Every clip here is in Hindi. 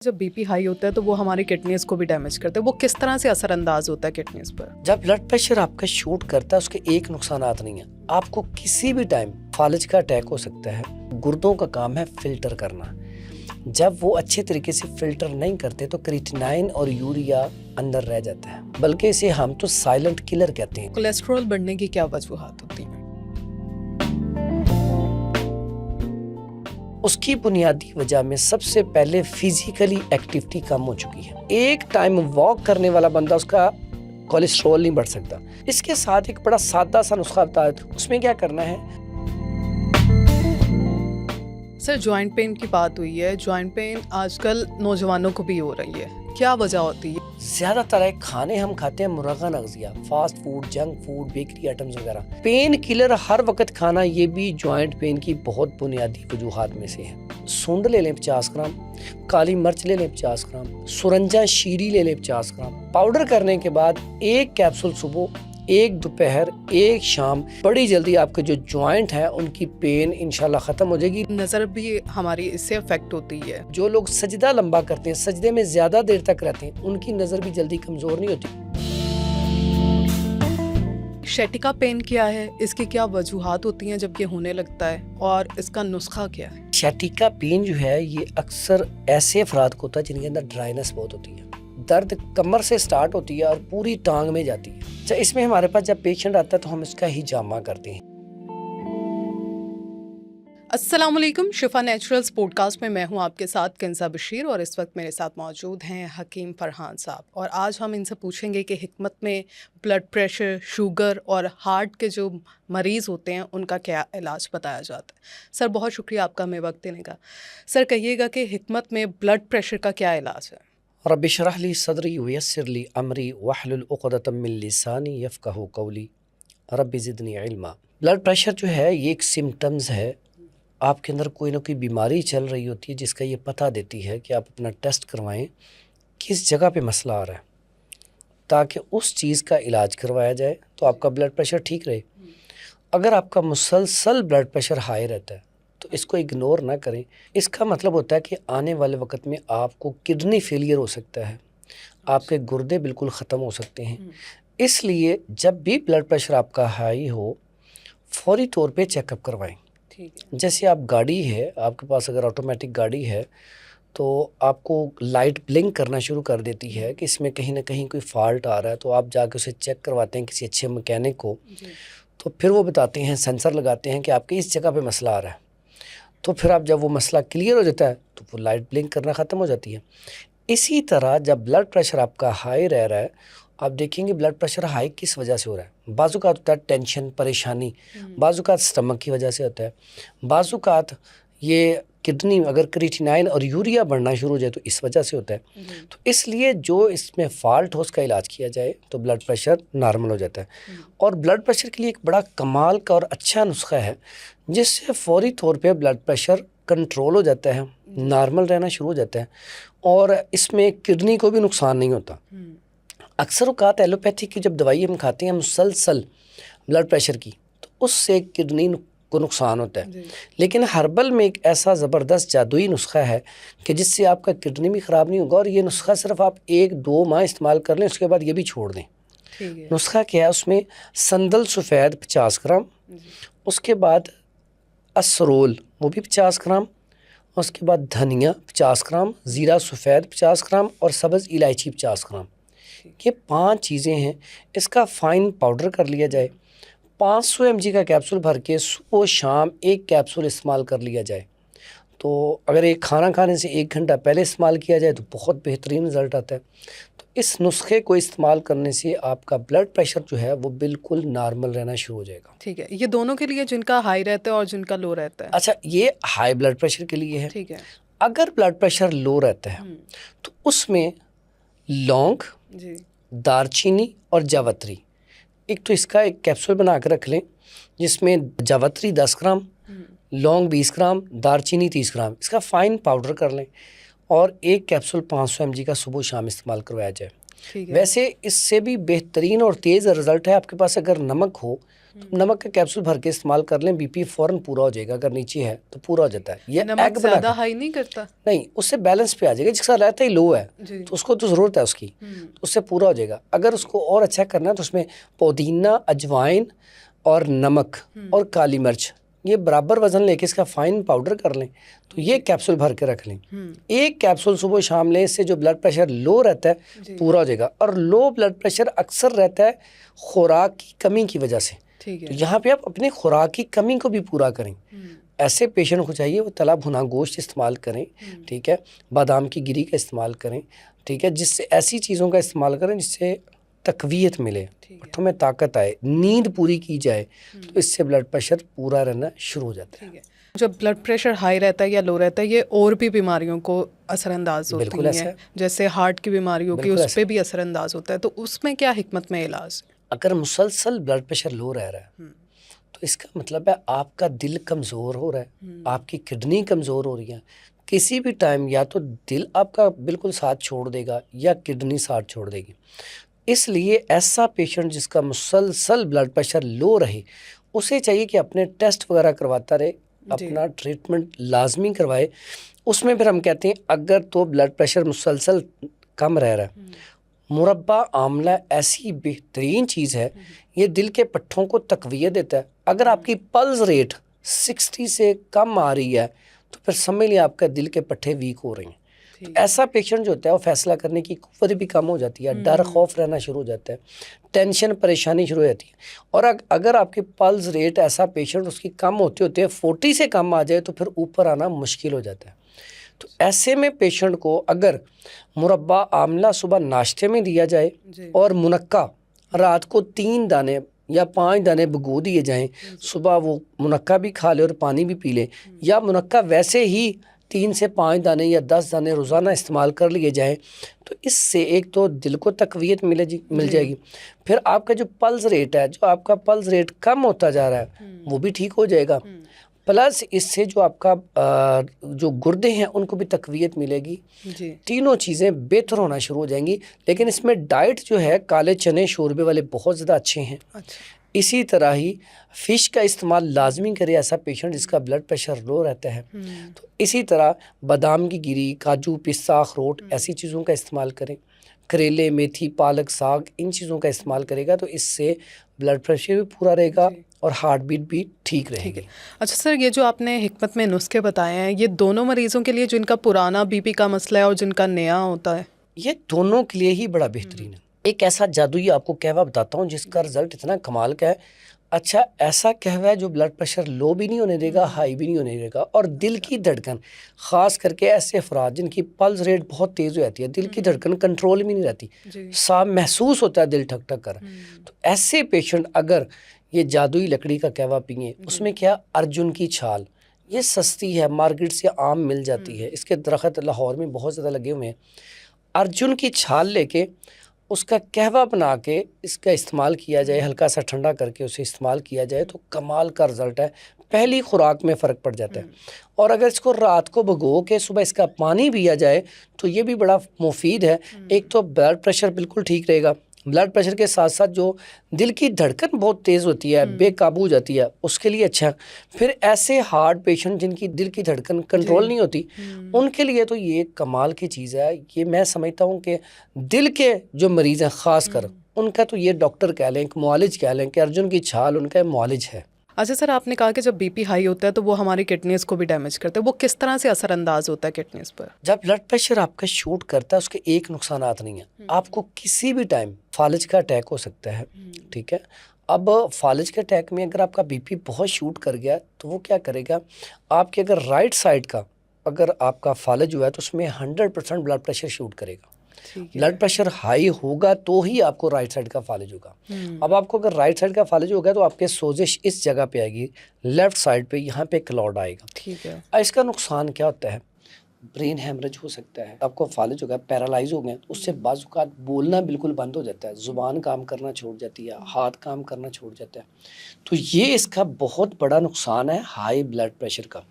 जब बीपी हाई होता है तो वो हमारी किडनीज को भी डैमेज करता है। वो किस तरह से असरअंदाज होता है किडनीज पर? जब ब्लड प्रेशर आपका शूट करता है उसके एक नुकसानात नहीं है, आपको किसी भी टाइम फालज का अटैक हो सकता है। गुर्दों का काम है फिल्टर करना। जब वो अच्छे तरीके से फिल्टर नहीं करते तो क्रिएटिनाइन और यूरिया अंदर रह जाता है, बल्कि इसे हम तो साइलेंट किलर कहते हैं। कोलेस्ट्रॉल बढ़ने की क्या वजूहात होती हैं? उसकी बुनियादी वजह में सबसे पहले फिजिकली एक्टिविटी कम हो चुकी है। एक टाइम वॉक करने वाला बंदा उसका कोलेस्ट्रॉल नहीं बढ़ सकता। इसके साथ एक बड़ा सादा सा नुस्खा बता है, उसमें क्या करना है। सर, जॉइंट पेन की बात हुई है। जॉइंट पेन आजकल नौजवानों को भी हो रही है, क्या वजह होती है? ज्यादातर है खाने हम खाते हैं मुर्गा नगजिया, fast food, junk food, bakery items वगैरह। पेन किलर हर वक्त खाना, ये भी जॉइंट पेन की बहुत बुनियादी वजूहात में से है। सूंड ले लें 50 ग्राम, काली मिर्च ले लें 50 ग्राम, सुरंजा शीरी ले लें 50 ग्राम। पाउडर करने के बाद एक कैप्सूल सुबह, एक दोपहर, एक शाम। बड़ी जल्दी आपके जो जॉइंट है उनकी पेन इंशाल्लाह खत्म हो जाएगी। नज़र भी हमारी इससे अफेक्ट होती है। जो लोग सजदा लंबा करते हैं, सजदे में ज्यादा देर तक रहते हैं, उनकी नजर भी जल्दी कमजोर नहीं होती। शैटिका पेन क्या है? इसकी क्या वजूहात होती हैं जब ये होने लगता है, और इसका नुस्खा क्या है? शैटिका पेन जो है ये अक्सर ऐसे अफराद को होता है जिनके अंदर ड्राइनेस बहुत होती है। दर्द कमर से स्टार्ट होती है और पूरी टांग में जाती है। अच्छा, इसमें हमारे पास जब पेशेंट आता है तो हम इसका हिजामा करते हैं। अस्सलाम वालेकुम। शिफा नेचुरल्स पॉडकास्ट में मैं हूं आपके साथ कंज़ा बशीर, और इस वक्त मेरे साथ मौजूद हैं हकीम फरहान साहब। और आज हम इनसे पूछेंगे कि हिकमत में ब्लड प्रेशर, शुगर और हार्ट के जो मरीज़ होते हैं उनका क्या इलाज बताया जाता है। सर, बहुत शुक्रिया आपका हमें वक्त देने का। सर, कहिएगा कि हिकमत में ब्लड प्रेशर का क्या इलाज है? रब्बि इश्रह ली सदरी वयस्सिर ली अमरी वहलुल उक़दतम मिन लिसानी यफ़क़हू क़ौली रब्बि ज़िदनी इल्मा। ब्लड प्रेशर जो है ये एक सिम्टम्स है। आपके अंदर कोई ना कोई बीमारी चल रही होती है जिसका ये पता देती है कि आप अपना टेस्ट करवाएं किस जगह पे मसला आ रहा है, ताकि उस चीज़ का इलाज करवाया जाए तो आपका ब्लड प्रेशर ठीक रहे। अगर आपका मुसलसल ब्लड प्रेशर हाई रहता है तो इसको इग्नोर ना करें। इसका मतलब होता है कि आने वाले वक्त में आपको किडनी फेलियर हो सकता है, आपके गुर्दे बिल्कुल ख़त्म हो सकते हैं। इसलिए जब भी ब्लड प्रेशर आपका हाई हो, फौरी तौर पे चेकअप करवाएं। जैसे आप गाड़ी है, आपके पास अगर ऑटोमेटिक गाड़ी है तो आपको लाइट ब्लिंक करना शुरू कर देती है कि इसमें कहीं ना कहीं कोई फॉल्ट आ रहा है, तो आप जाके उसे चेक करवाते हैं किसी अच्छे मैकेनिक को। तो फिर वो बताते हैं, सेंसर लगाते हैं कि आपके इस जगह पे मसला आ रहा है। तो फिर आप जब वो मसला क्लियर हो जाता है तो वो लाइट ब्लिंक करना ख़त्म हो जाती है। इसी तरह जब ब्लड प्रेशर आपका हाई रह रहा है, आप देखेंगे ब्लड प्रेशर हाई किस वजह से हो रहा है। बाज़ुकात होता है टेंशन, परेशानी, बाज़ुकात स्टमक की वजह से होता है, बाज़ुकात ये किडनी अगर क्रिएटिनाइन और यूरिया बढ़ना शुरू हो जाए तो इस वजह से होता है। तो इसलिए जो इसमें फॉल्ट हो उसका इलाज किया जाए तो ब्लड प्रेशर नॉर्मल हो जाता है। और ब्लड प्रेशर के लिए एक बड़ा कमाल का और अच्छा नुस्खा है जिससे फौरी तौर पे ब्लड प्रेशर कंट्रोल हो जाता है, नॉर्मल रहना शुरू हो जाता है, और इसमें किडनी को भी नुकसान नहीं होता। अक्सर औक़ात एलोपैथिक की जब दवाई हम खाते हैं मुसलसल ब्लड प्रेशर की, तो उससे किडनी को नुकसान होता है। लेकिन हर्बल में एक ऐसा ज़बरदस्त जादुई नुस्खा है कि जिससे आपका किडनी भी ख़राब नहीं होगा, और ये नुस्खा सिर्फ आप 1-2 माह इस्तेमाल कर लें, उसके बाद ये भी छोड़ दें। नुस्खा क्या है? उसमें संदल सफ़ेद 50 ग्राम, उसके बाद असरोल वो भी 50 ग्राम, उसके बाद धनिया 50 ग्राम, ज़ीरा सफ़ेद 50 ग्राम और सब्ज़ इलायची 50 ग्राम। ये 5 चीज़ें हैं। इसका फ़ाइन पाउडर कर लिया जाए। 500 mg का कैप्सूल भर के सुबह शाम एक कैप्सूल इस्तेमाल कर लिया जाए। तो अगर एक खाना खाने से 1 घंटा पहले इस्तेमाल किया जाए तो बहुत बेहतरीन रिज़ल्ट आता है। तो इस नुस्खे को इस्तेमाल करने से आपका ब्लड प्रेशर जो है वो बिल्कुल नॉर्मल रहना शुरू हो जाएगा। ठीक है, ये दोनों के लिए, जिनका हाई रहता है और जिनका लो रहता है? अच्छा, ये हाई ब्लड प्रेशर के लिए है। ठीक है। अगर ब्लड प्रेशर लो रहता है तो उसमें लौंग, दालचीनी और जावित्री, एक तो इसका एक कैप्सूल बना कर रख लें जिसमें जावित्री 10 ग्राम, लौंग 20 ग्राम, दालचीनी 30 ग्राम, इसका फ़ाइन पाउडर कर लें, और एक कैप्सूल 500 mg का सुबह शाम इस्तेमाल करवाया जाए। वैसे इससे भी बेहतरीन और तेज़ रिज़ल्ट है। आपके पास अगर नमक हो तो नमक का कैप्सूल भर के इस्तेमाल कर लें, बीपी फ़ौरन पूरा हो जाएगा। अगर नीचे है तो पूरा हो जाता है। ये नमक एग ज़्यादा हाई नहीं करता? नहीं, उससे बैलेंस पे आ जाएगा। जिसका रहता ही लो है तो उसको तो ज़रूरत है उसकी, उससे पूरा हो जाएगा। अगर उसको और अच्छा करना है तो उसमें पुदीना, अजवाइन और नमक और काली मिर्च, ये बराबर वजन लेके इसका फाइन पाउडर कर लें, तो ये कैप्सूल भर के रख लें। एक कैप्सूल सुबह शाम लें, इससे जो ब्लड प्रेशर लो रहता है पूरा हो जाएगा। और लो ब्लड प्रेशर अक्सर रहता है खुराक की कमी की वजह से, तो यहाँ पे आप अपने खुराक की कमी को भी पूरा करें। ऐसे पेशेंट को चाहिए वो तला भुना गोश्त इस्तेमाल करें, ठीक है, बादाम की गिरी का इस्तेमाल करें, ठीक है, जिससे ऐसी चीज़ों का इस्तेमाल करें जिससे तकवीयत मिले, पट्टों में ताकत आए, नींद पूरी की जाए, तो इससे ब्लड प्रेशर पूरा रहना शुरू हो जाता है। जब ब्लड प्रेशर हाई रहता है या लो रहता है, ये और भी बीमारियों को असरअंदाज होती हैं, जैसे हार्ट की बीमारी होगी उस पर भी असरअंदाज होता है, तो उसमें क्या हिकमत में इलाज? अगर मुसलसल ब्लड प्रेशर लो रह रहा है तो इसका मतलब है आपका दिल कमज़ोर हो रहा है, आपकी किडनी कमज़ोर हो रही है। किसी भी टाइम या तो दिल आपका बिल्कुल साथ छोड़ देगा या किडनी साथ छोड़ देगी। इसलिए ऐसा पेशेंट जिसका मुसलसल ब्लड प्रेशर लो रहे, उसे चाहिए कि अपने टेस्ट वगैरह करवाता रहे, अपना ट्रीटमेंट लाजमी करवाए। उसमें फिर हम कहते हैं अगर तो ब्लड प्रेशर मुसलसल कम रह रहा है, मुरब्बा आमला ऐसी बेहतरीन चीज़ है, ये दिल के पट्ठों को तकवीयत देता है। अगर आपकी पल्स रेट 60 से कम आ रही है तो फिर समझ लिया आपका दिल के पट्ठे वीक हो रहे हैं। तो ऐसा पेशेंट जो होता है वो फैसला करने की कुव्वत भी कम हो जाती है, डर खौफ रहना शुरू हो जाता है, टेंशन परेशानी शुरू हो जाती है। और अगर आपकी पल्स रेट ऐसा पेशेंट उसकी कम होते होते 40 से कम आ जाए तो फिर ऊपर आना मुश्किल हो जाता है। तो ऐसे में पेशेंट को अगर मुरब्बा आमला सुबह नाश्ते में दिया जाए और मुनक्का रात को 3 दाने या 5 दाने भिगो दिए जाएं, सुबह वो मुनक्का भी खा ले और पानी भी पी ले, या मुनक्का वैसे ही 3 से 5 दाने या 10 दाने रोज़ाना इस्तेमाल कर लिए जाएं, तो इससे एक तो दिल को तकवीयत मिल जाएगी। फिर आपका जो पल्स रेट है, जो आपका पल्स रेट कम होता जा रहा है, वो भी ठीक हो जाएगा। प्लस इससे जो आपका जो गुर्दे हैं उनको भी तकवीयत मिलेगी। तीनों चीज़ें बेहतर होना शुरू हो जाएंगी। लेकिन इसमें डाइट जो है, काले चने शोरबे वाले बहुत ज़्यादा अच्छे हैं। इसी तरह ही फ़िश का इस्तेमाल लाजमी करे ऐसा पेशेंट जिसका ब्लड प्रेशर लो रहता है। तो इसी तरह बादाम की गिरी, काजू, पिस्ता, अखरोट ऐसी चीज़ों का इस्तेमाल करें। करेले, मेथी, पालक, साग, इन चीज़ों का इस्तेमाल करेगा तो इससे ब्लड प्रेशर भी पूरा रहेगा और हार्ट बीट भी ठीक रहेगी। अच्छा सर, ये जो आपने हिकमत में नुस्खे बताए हैं, ये दोनों मरीज़ों के लिए जिनका पुराना बीपी का मसला है और जिनका नया होता है? ये दोनों के लिए ही बड़ा बेहतरीन है। एक ऐसा जादुई आपको कहवा बताता हूँ जिसका रिजल्ट इतना कमाल का है। अच्छा, ऐसा कहवा है जो ब्लड प्रेशर लो भी नहीं होने देगा, हाई भी नहीं होने देगा, और दिल की धड़कन, ख़ास करके ऐसे अफराद जिनकी पल्स रेट बहुत तेज़ हो जाती है, दिल की धड़कन कंट्रोल में नहीं रहती, साफ महसूस होता है दिल ठक ठक कर, तो ऐसे पेशेंट अगर ये जादुई लकड़ी का कहवा पिए, उसमें क्या, अर्जुन की छाल, ये सस्ती है, मार्केट से आम मिल जाती है, इसके दरख्त लाहौर में बहुत ज़्यादा लगे हुए हैं। अर्जुन की छाल लेके उसका कहवा बना के इसका इस्तेमाल किया जाए, हल्का सा ठंडा करके उसे इस्तेमाल किया जाए तो कमाल का रिज़ल्ट है। पहली खुराक में फ़र्क पड़ जाता है। और अगर इसको रात को भिगो के सुबह इसका पानी पिया जाए तो ये भी बड़ा मुफीद है। एक तो ब्लड प्रेशर बिल्कुल ठीक रहेगा, ब्लड प्रेशर के साथ साथ जो दिल की धड़कन बहुत तेज़ होती है, बेकाबू हो जाती है, उसके लिए अच्छा। फिर ऐसे हार्ट पेशेंट जिनकी दिल की धड़कन कंट्रोल नहीं होती, उनके लिए तो ये कमाल की चीज़ है। ये मैं समझता हूँ कि दिल के जो मरीज़ हैं ख़ास कर, उनका तो ये डॉक्टर कह लें, मुआलिज कह लें कि अर्जुन की छाल उनका मुआलिज है। अच्छा सर, आपने कहा कि जब बीपी हाई होता है तो वो हमारी किडनीज़ को भी डैमेज करता है, वो किस तरह से असरअंदाज होता है किडनीज़ पर? जब ब्लड प्रेशर आपका शूट करता है उसके एक नुकसानात नहीं है, आपको किसी भी टाइम फालिज का अटैक हो सकता है, ठीक है। अब फालिज के अटैक में अगर आपका बीपी बहुत शूट कर गया तो वो क्या करेगा, आपके अगर राइट साइड का अगर आपका फालिज हुआ है तो उसमें 100% ब्लड प्रेशर शूट करेगा। ब्लड प्रेशर हाई होगा तो ही आपको राइट साइड का फालिज होगा। अब आपको अगर राइट साइड का फालिज होगा तो आपके सोजिश इस जगह पे आएगी, लेफ्ट साइड पे, यहाँ पे क्लॉट आएगा। ठीक है। इसका नुकसान क्या होता है, ब्रेन हैमरेज हो सकता है, आपको फालिज हो गया, पैरालाइज हो गए, तो उससे बाज़-औक़ात बोलना बिल्कुल बंद हो जाता है, ज़ुबान काम करना छोड़ जाती है, हाथ काम करना छोड़ जाता है। तो ये इसका बहुत बड़ा नुकसान है हाई ब्लड प्रेशर का।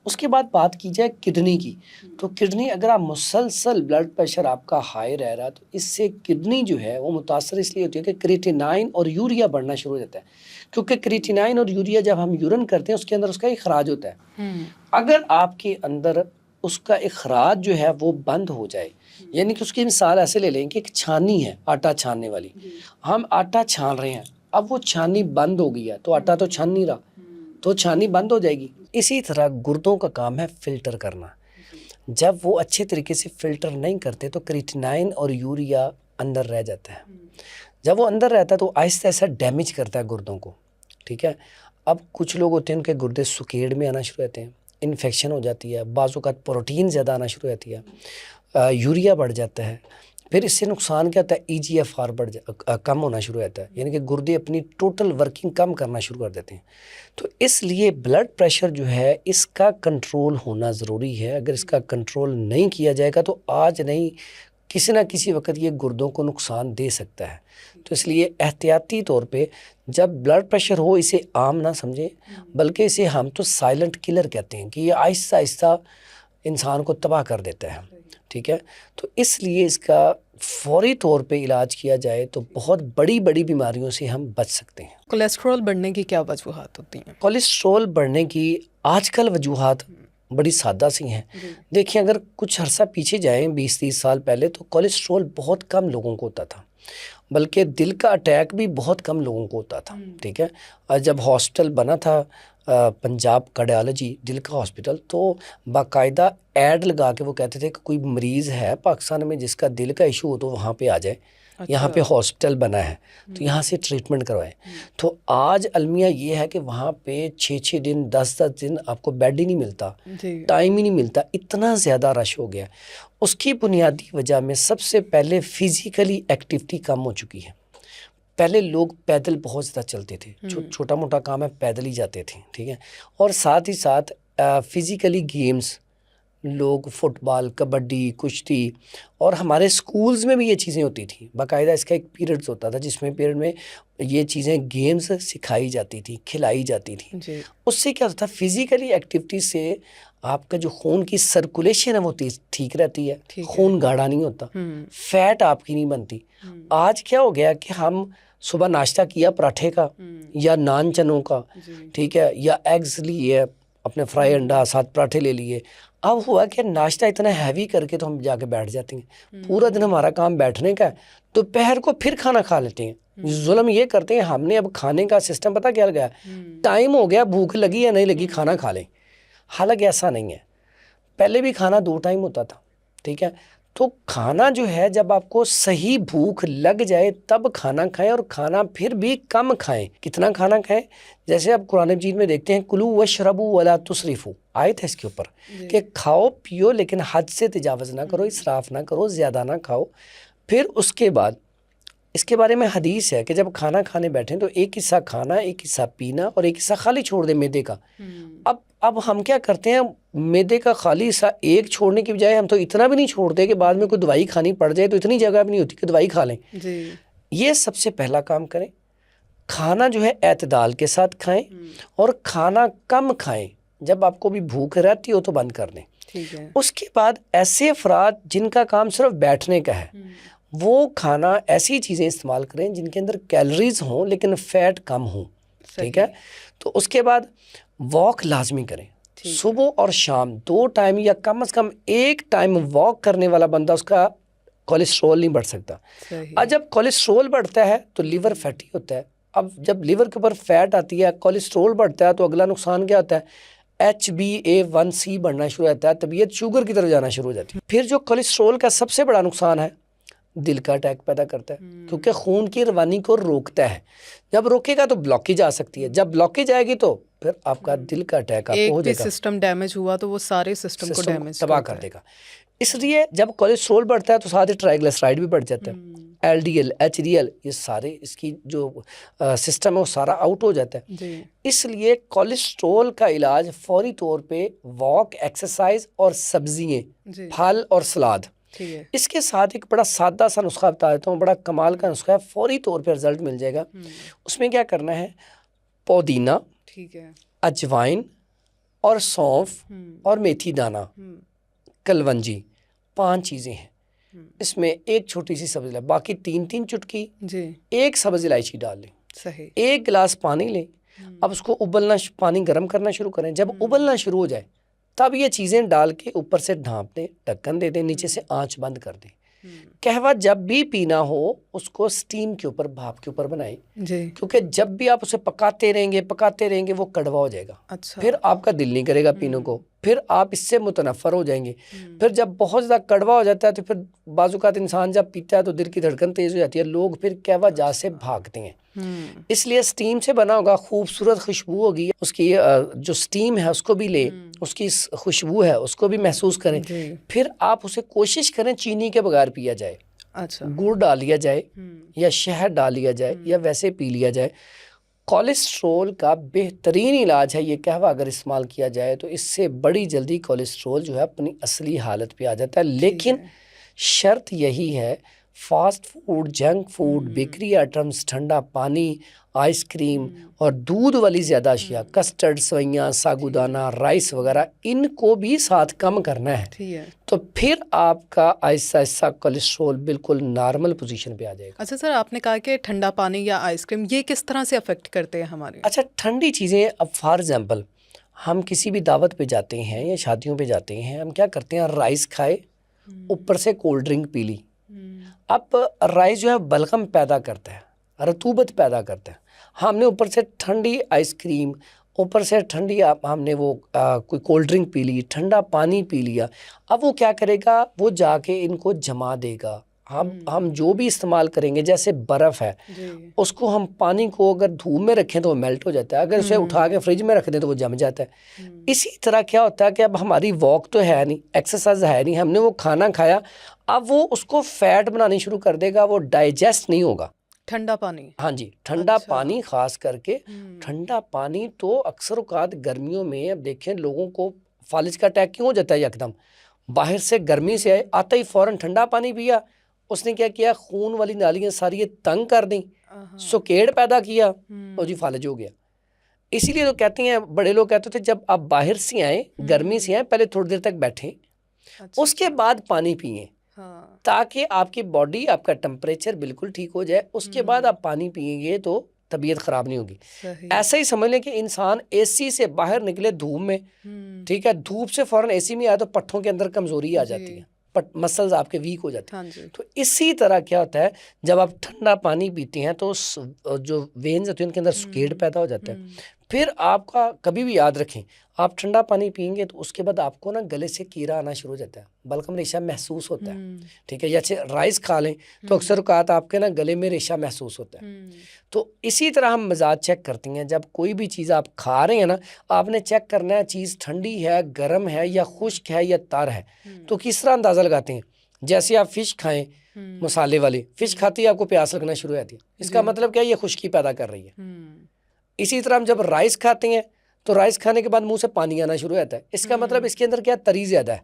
उसके बाद बात की जाए किडनी की, तो किडनी अगर आप मुसलसल ब्लड प्रेशर आपका हाई रह रहा है तो इससे किडनी जो है वो मुतासर इसलिए होती है कि क्रिएटिनाइन और यूरिया बढ़ना शुरू हो जाता है, क्योंकि क्रिएटिनाइन और यूरिया जब हम यूरिन करते हैं उसके अंदर उसका इखराज होता है। अगर आपके अंदर उसका इखराज जो है वो बंद हो जाए, यानी कि उसकी मिसाल ऐसे ले लें कि एक छानी है आटा छानने वाली, हम आटा छान रहे हैं, अब वो छानी बंद हो गई है तो आटा तो छान नहीं रहा, तो छानी बंद हो जाएगी। इसी तरह गुर्दों का काम है फ़िल्टर करना, जब वो अच्छे तरीके से फ़िल्टर नहीं करते तो क्रिएटिनाइन और यूरिया अंदर रह जाता है, जब वो अंदर रहता है तो आहिस्ता आहिस्ता डैमेज करता है गुर्दों को, ठीक है। अब कुछ लोग होते हैं उनके गुर्दे सुकेड़ में आना शुरू होते हैं, इन्फेक्शन हो जाती है, बाज़ औक़ात प्रोटीन ज़्यादा आना शुरू हो जाती है, यूरिया बढ़ जाता है। फिर इससे नुकसान क्या होता है, EGFR कम होना शुरू हो जाता है, यानी कि गुर्दे अपनी टोटल वर्किंग कम करना शुरू कर देते हैं। तो इसलिए ब्लड प्रेशर जो है इसका कंट्रोल होना ज़रूरी है। अगर इसका कंट्रोल नहीं किया जाएगा तो आज नहीं किसी ना किसी वक्त ये गुर्दों को नुकसान दे सकता है। तो इसलिए एहतियाती तौर पे जब ब्लड प्रेशर हो इसे आम ना समझें, बल्कि इसे हम तो साइलेंट किलर कहते हैं कि ये आहिस्ता आहिस्ता इंसान को तबाह कर देता है, ठीक है। तो इसलिए इसका फौरी तौर पे इलाज किया जाए तो बहुत बड़ी बड़ी बीमारियों से हम बच सकते हैं। कोलेस्ट्रॉल बढ़ने की क्या वजूहात होती हैं? कोलेस्ट्रॉल बढ़ने की आजकल वजूहात बड़ी सादा सी हैं। देखिए, अगर कुछ अरसा पीछे जाएं 20-30 साल पहले तो कोलेस्ट्रॉल बहुत कम लोगों को होता था, बल्कि दिल का अटैक भी बहुत कम लोगों को होता था, ठीक है। और जब हॉस्पिटल बना था पंजाब कार्डियोलॉजी दिल का हॉस्पिटल, तो बाकायदा ऐड लगा के वो कहते थे कि कोई मरीज़ है पाकिस्तान में जिसका दिल का इशू हो तो वहाँ पे आ जाए, यहाँ पे हॉस्पिटल बना है तो यहाँ से ट्रीटमेंट करवाएं। तो आज अलमिया ये है कि वहाँ पे 6-6 दिन 10-10 दिन आपको बेड ही नहीं मिलता, टाइम ही नहीं मिलता, इतना ज़्यादा रश हो गया। उसकी बुनियादी वजह में सबसे पहले फ़िज़िकली एक्टिविटी कम हो चुकी है। पहले लोग पैदल बहुत ज़्यादा चलते थे, छोटा मोटा काम है पैदल ही जाते थे, ठीक है। और साथ ही साथ फ़िज़िकली गेम्स, लोग फुटबॉल, कबड्डी, कुश्ती, और हमारे स्कूल्स में भी ये चीज़ें होती थी। बाकायदा इसका एक पीरियड्स होता था जिसमें पीरियड में ये चीज़ें गेम्स सिखाई जाती थी, खिलाई जाती थी। उससे क्या होता था, फ़िज़िकली एक्टिविटी से आपका जो खून की सर्कुलेशन है वो ठीक रहती है, खून गाढ़ा नहीं होता, फैट आपकी नहीं बनती। आज क्या हो गया कि हम सुबह नाश्ता किया पराठे का या नान चनों का, ठीक है, या एग्स लिए, अपने फ्राई अंडा साथ पराठे ले लिए। अब हुआ कि नाश्ता इतना हैवी करके तो हम जाके बैठ जाते हैं, पूरा दिन हमारा काम बैठने का है, दोपहर को फिर खाना खा लेते हैं। जुल्म ये करते हैं हमने, अब खाने का सिस्टम पता क्या लगा, टाइम हो गया, भूख लगी या नहीं लगी खाना खा लें। हालांकि ऐसा नहीं है, पहले भी खाना 2 टाइम होता था, ठीक है। तो खाना जो है जब आपको सही भूख लग जाए तब खाना खाएं, और खाना फिर भी कम खाएं। कितना खाना खाएं, जैसे आप कुरान मजीद में देखते हैं कुलू वशरबू वला तुसरिफू, आयत है इसके ऊपर कि खाओ पियो लेकिन हद से तजावज़ ना करो, इसराफ ना करो, ज़्यादा ना खाओ। फिर उसके बाद इसके बारे में हदीस है कि जब खाना खाने बैठें तो एक हिस्सा खाना, एक हिस्सा पीना और एक हिस्सा खाली छोड़ दें मैदे का। अब हम क्या करते हैं, मैदे का खाली हिस्सा एक छोड़ने की बजाय हम तो इतना भी नहीं छोड़ते कि बाद में कोई दवाई खानी पड़ जाए तो इतनी जगह भी नहीं होती कि दवाई खा लें। ये सबसे पहला काम करें, खाना जो है एतदाल के साथ खाएं और खाना कम खाएं, जब आपको भी भूख रहती हो तो बंद कर दें, ठीक है। उसके बाद ऐसे अफराद जिनका काम सिर्फ बैठने का है वो खाना ऐसी चीज़ें इस्तेमाल करें जिनके अंदर कैलोरीज हों लेकिन फ़ैट कम हो, ठीक है। तो उसके बाद वॉक लाजमी करें, सुबह और शाम 2 टाइम या कम से कम 1 टाइम वॉक करने वाला बंदा उसका कोलेस्ट्रॉल नहीं बढ़ सकता। और जब कोलेस्ट्रॉल बढ़ता है तो लीवर फैटी होता है। अब जब लीवर के ऊपर फैट आती है, कोलेस्ट्रॉल बढ़ता है, तो अगला नुकसान क्या होता है, HbA1c बढ़ना शुरू होता है, तबीयत शुगर की तरफ जाना शुरू हो जाती है। फिर जो कोलेस्ट्रॉल का सबसे बड़ा नुकसान है, दिल का अटैक पैदा करता है, क्योंकि खून की रवानी को रोकता है। जब रोकेगा तो ब्लॉकेज आ सकती है, जब ब्लॉकेज आएगी तो फिर आपका दिल का अटैक आपको हो जाएगा। सिस्टम डैमेज हुआ तो वो सारे सिस्टम को डैमेज तबाह कर देगा। इसलिए जब कोलेस्ट्रॉल बढ़ता है तो साथ ही ट्राइग्लिसराइड भी बढ़ जाता है। LDL, HDL, ये सारे इसकी जो सिस्टम है वो सारा आउट हो जाता है। जी इसलिए कोलेस्ट्रोल का इलाज फौरी तौर पे वॉक, एक्सरसाइज और सब्जियाँ, जी फल और सलाद। ठीक है। इसके साथ एक बड़ा सादा सा नुस्खा बता देता हूँ, बड़ा कमाल का नुस्खा है, फौरी तौर पे रिजल्ट मिल जाएगा। उसमें क्या करना है, पुदीना, ठीक है। अजवाइन और सौंफ और मेथी दाना, कलवंजी, 5 चीज़ें हैं। इसमें एक छोटी सी सब्ज़ इलायची, बाकी 3-3 चुटकी, जी एक सब्ज़ इलायची डाल लें, सही। 1 गिलास पानी लें। अब उसको उबलना, पानी गर्म करना शुरू करें। जब उबलना शुरू हो जाए तब ये चीज़ें डाल के ऊपर से ढाँप दें, ढक्कन दे दें, नीचे से आँच बंद कर दें। कहवा जब भी पीना हो उसको स्टीम के ऊपर, भाप के ऊपर बनाएं, जी क्योंकि जब भी आप उसे पकाते रहेंगे वो कड़वा हो जाएगा। अच्छा। फिर आपका दिल नहीं करेगा पीने को, फिर आप इससे मुतनफ़र हो जाएंगे। फिर जब बहुत ज़्यादा कड़वा हो जाता है तो फिर बाज़ुकात इंसान जब पीता है तो दिल की धड़कन तेज़ हो जाती है, लोग फिर कहवा जा से भागते हैं। इसलिए स्टीम से बना होगा, खूबसूरत खुशबू होगी उसकी, जो स्टीम है उसको भी ले, उसकी खुशबू है उसको भी महसूस करें। जी फिर आप उसे कोशिश करें चीनी के बगैर पिया जाए, अच्छा। गुड़ डाल लिया जाए या शहद डाल लिया जाए या वैसे पी लिया जाए। कोलेस्ट्रोल का बेहतरीन इलाज है ये कहवा, अगर इस्तेमाल किया जाए तो इससे बड़ी जल्दी कोलेस्ट्रोल जो है अपनी असली हालत पे आ जाता है। लेकिन शर्त यही है, fast food, junk food, bakery items, ठंडा पानी, आइसक्रीम और दूध वाली ज़्यादा अशिया, कस्टर्ड, सवैयाँ, साबूदाना, राइस वगैरह, इनको भी साथ कम करना है। ठीक है। तो फिर आपका आहिस्ता आहिस्ता कोलेस्ट्रोल बिल्कुल नॉर्मल पोजीशन पे आ जाएगा। अच्छा सर, आपने कहा कि ठंडा पानी या आइसक्रीम ये किस तरह से अफेक्ट करते हैं हमारे? अच्छा, ठंडी चीज़ें, अब फॉर एग्जांपल हम किसी भी दावत पे जाते हैं या शादियों पे जाते हैं, हम क्या करते हैं, राइस खाए, ऊपर से कोल्ड ड्रिंक पी ली। अब राइस जो है बलगम पैदा करता है, रतूबत पैदा करता है। हमने ऊपर से ठंडी आइसक्रीम, ऊपर से ठंडी हमने वो कोई कोल्ड ड्रिंक पी ली, ठंडा पानी पी लिया। अब वो क्या करेगा, वो जाके इनको जमा देगा। हम जो भी इस्तेमाल करेंगे, जैसे बर्फ़ है, उसको हम पानी को अगर धूप में रखें तो वो मेल्ट हो जाता है, अगर उसे उठा के फ्रिज में रख दें तो वो जम जाता है। इसी तरह क्या होता है कि अब हमारी वॉक तो है नहीं, एक्सरसाइज है नहीं, हमने वो खाना खाया, अब वो उसको फैट बनानी शुरू कर देगा, वो डाइजेस्ट नहीं होगा। ठंडा पानी? हाँ जी, ठंडा पानी, खास करके ठंडा पानी तो अक्सर औकात गर्मियों में, अब देखें लोगों को फालिज का अटैक क्यों हो जाता है एकदम, बाहर से गर्मी से आए, आता ही फ़ौरन ठंडा पानी पिया, उसने क्या किया, खून वाली नालियाँ सारी ये तंग कर दी, सुकेड़ पैदा किया और जी फालिज हो गया। इसीलिए तो कहते हैं, बड़े लोग कहते थे जब आप बाहर से आए, गर्मी से आए, पहले थोड़ी देर तक बैठें, उसके बाद पानी पिएं, ताकि आपकी बॉडी, आपका टेम्परेचर बिल्कुल ठीक हो जाए। उसके बाद आप पानी पिएंगे तो तबीयत ख़राब नहीं होगी। ऐसा ही समझ लें कि इंसान एसी से बाहर निकले धूप में, ठीक है, धूप से फ़ौरन एसी में आए तो पट्ठों के अंदर कमज़ोरी आ जाती है, मसल्स आपके वीक हो जाते हैं। तो इसी तरह क्या होता है, जब आप ठंडा पानी पीते हैं तो जो वेन्स होते हैं उनके अंदर सुकेड़ पैदा हो जाता है। फिर आपका कभी भी याद रखें, आप ठंडा पानी पिएंगे तो उसके बाद आपको ना गले से कीड़ा आना शुरू हो जाता है, बलगम रेशा महसूस होता है, ठीक है। जैसे राइस खा लें तो अक्सर औकात आपके ना गले में रेशा महसूस होता है। तो इसी तरह हम मिजाज चेक करते हैं, जब कोई भी चीज़ आप खा रहे हैं ना, आपने चेक करना है चीज़ ठंडी है, गर्म है या खुश्क है या तर है। तो किस तरह अंदाज़ा लगाते हैं, जैसे आप फ़िश खाएं, मसाले वाली फ़िश खाती है, आपको प्यास लगना शुरू हो जाती है, इसका मतलब क्या है, ये खुश्की पैदा कर रही है। इसी तरह हम जब राइस खाते हैं तो राइस खाने के बाद मुंह से पानी आना शुरू हो जाता है, इसका मतलब इसके अंदर क्या, तरी ज़्यादा है।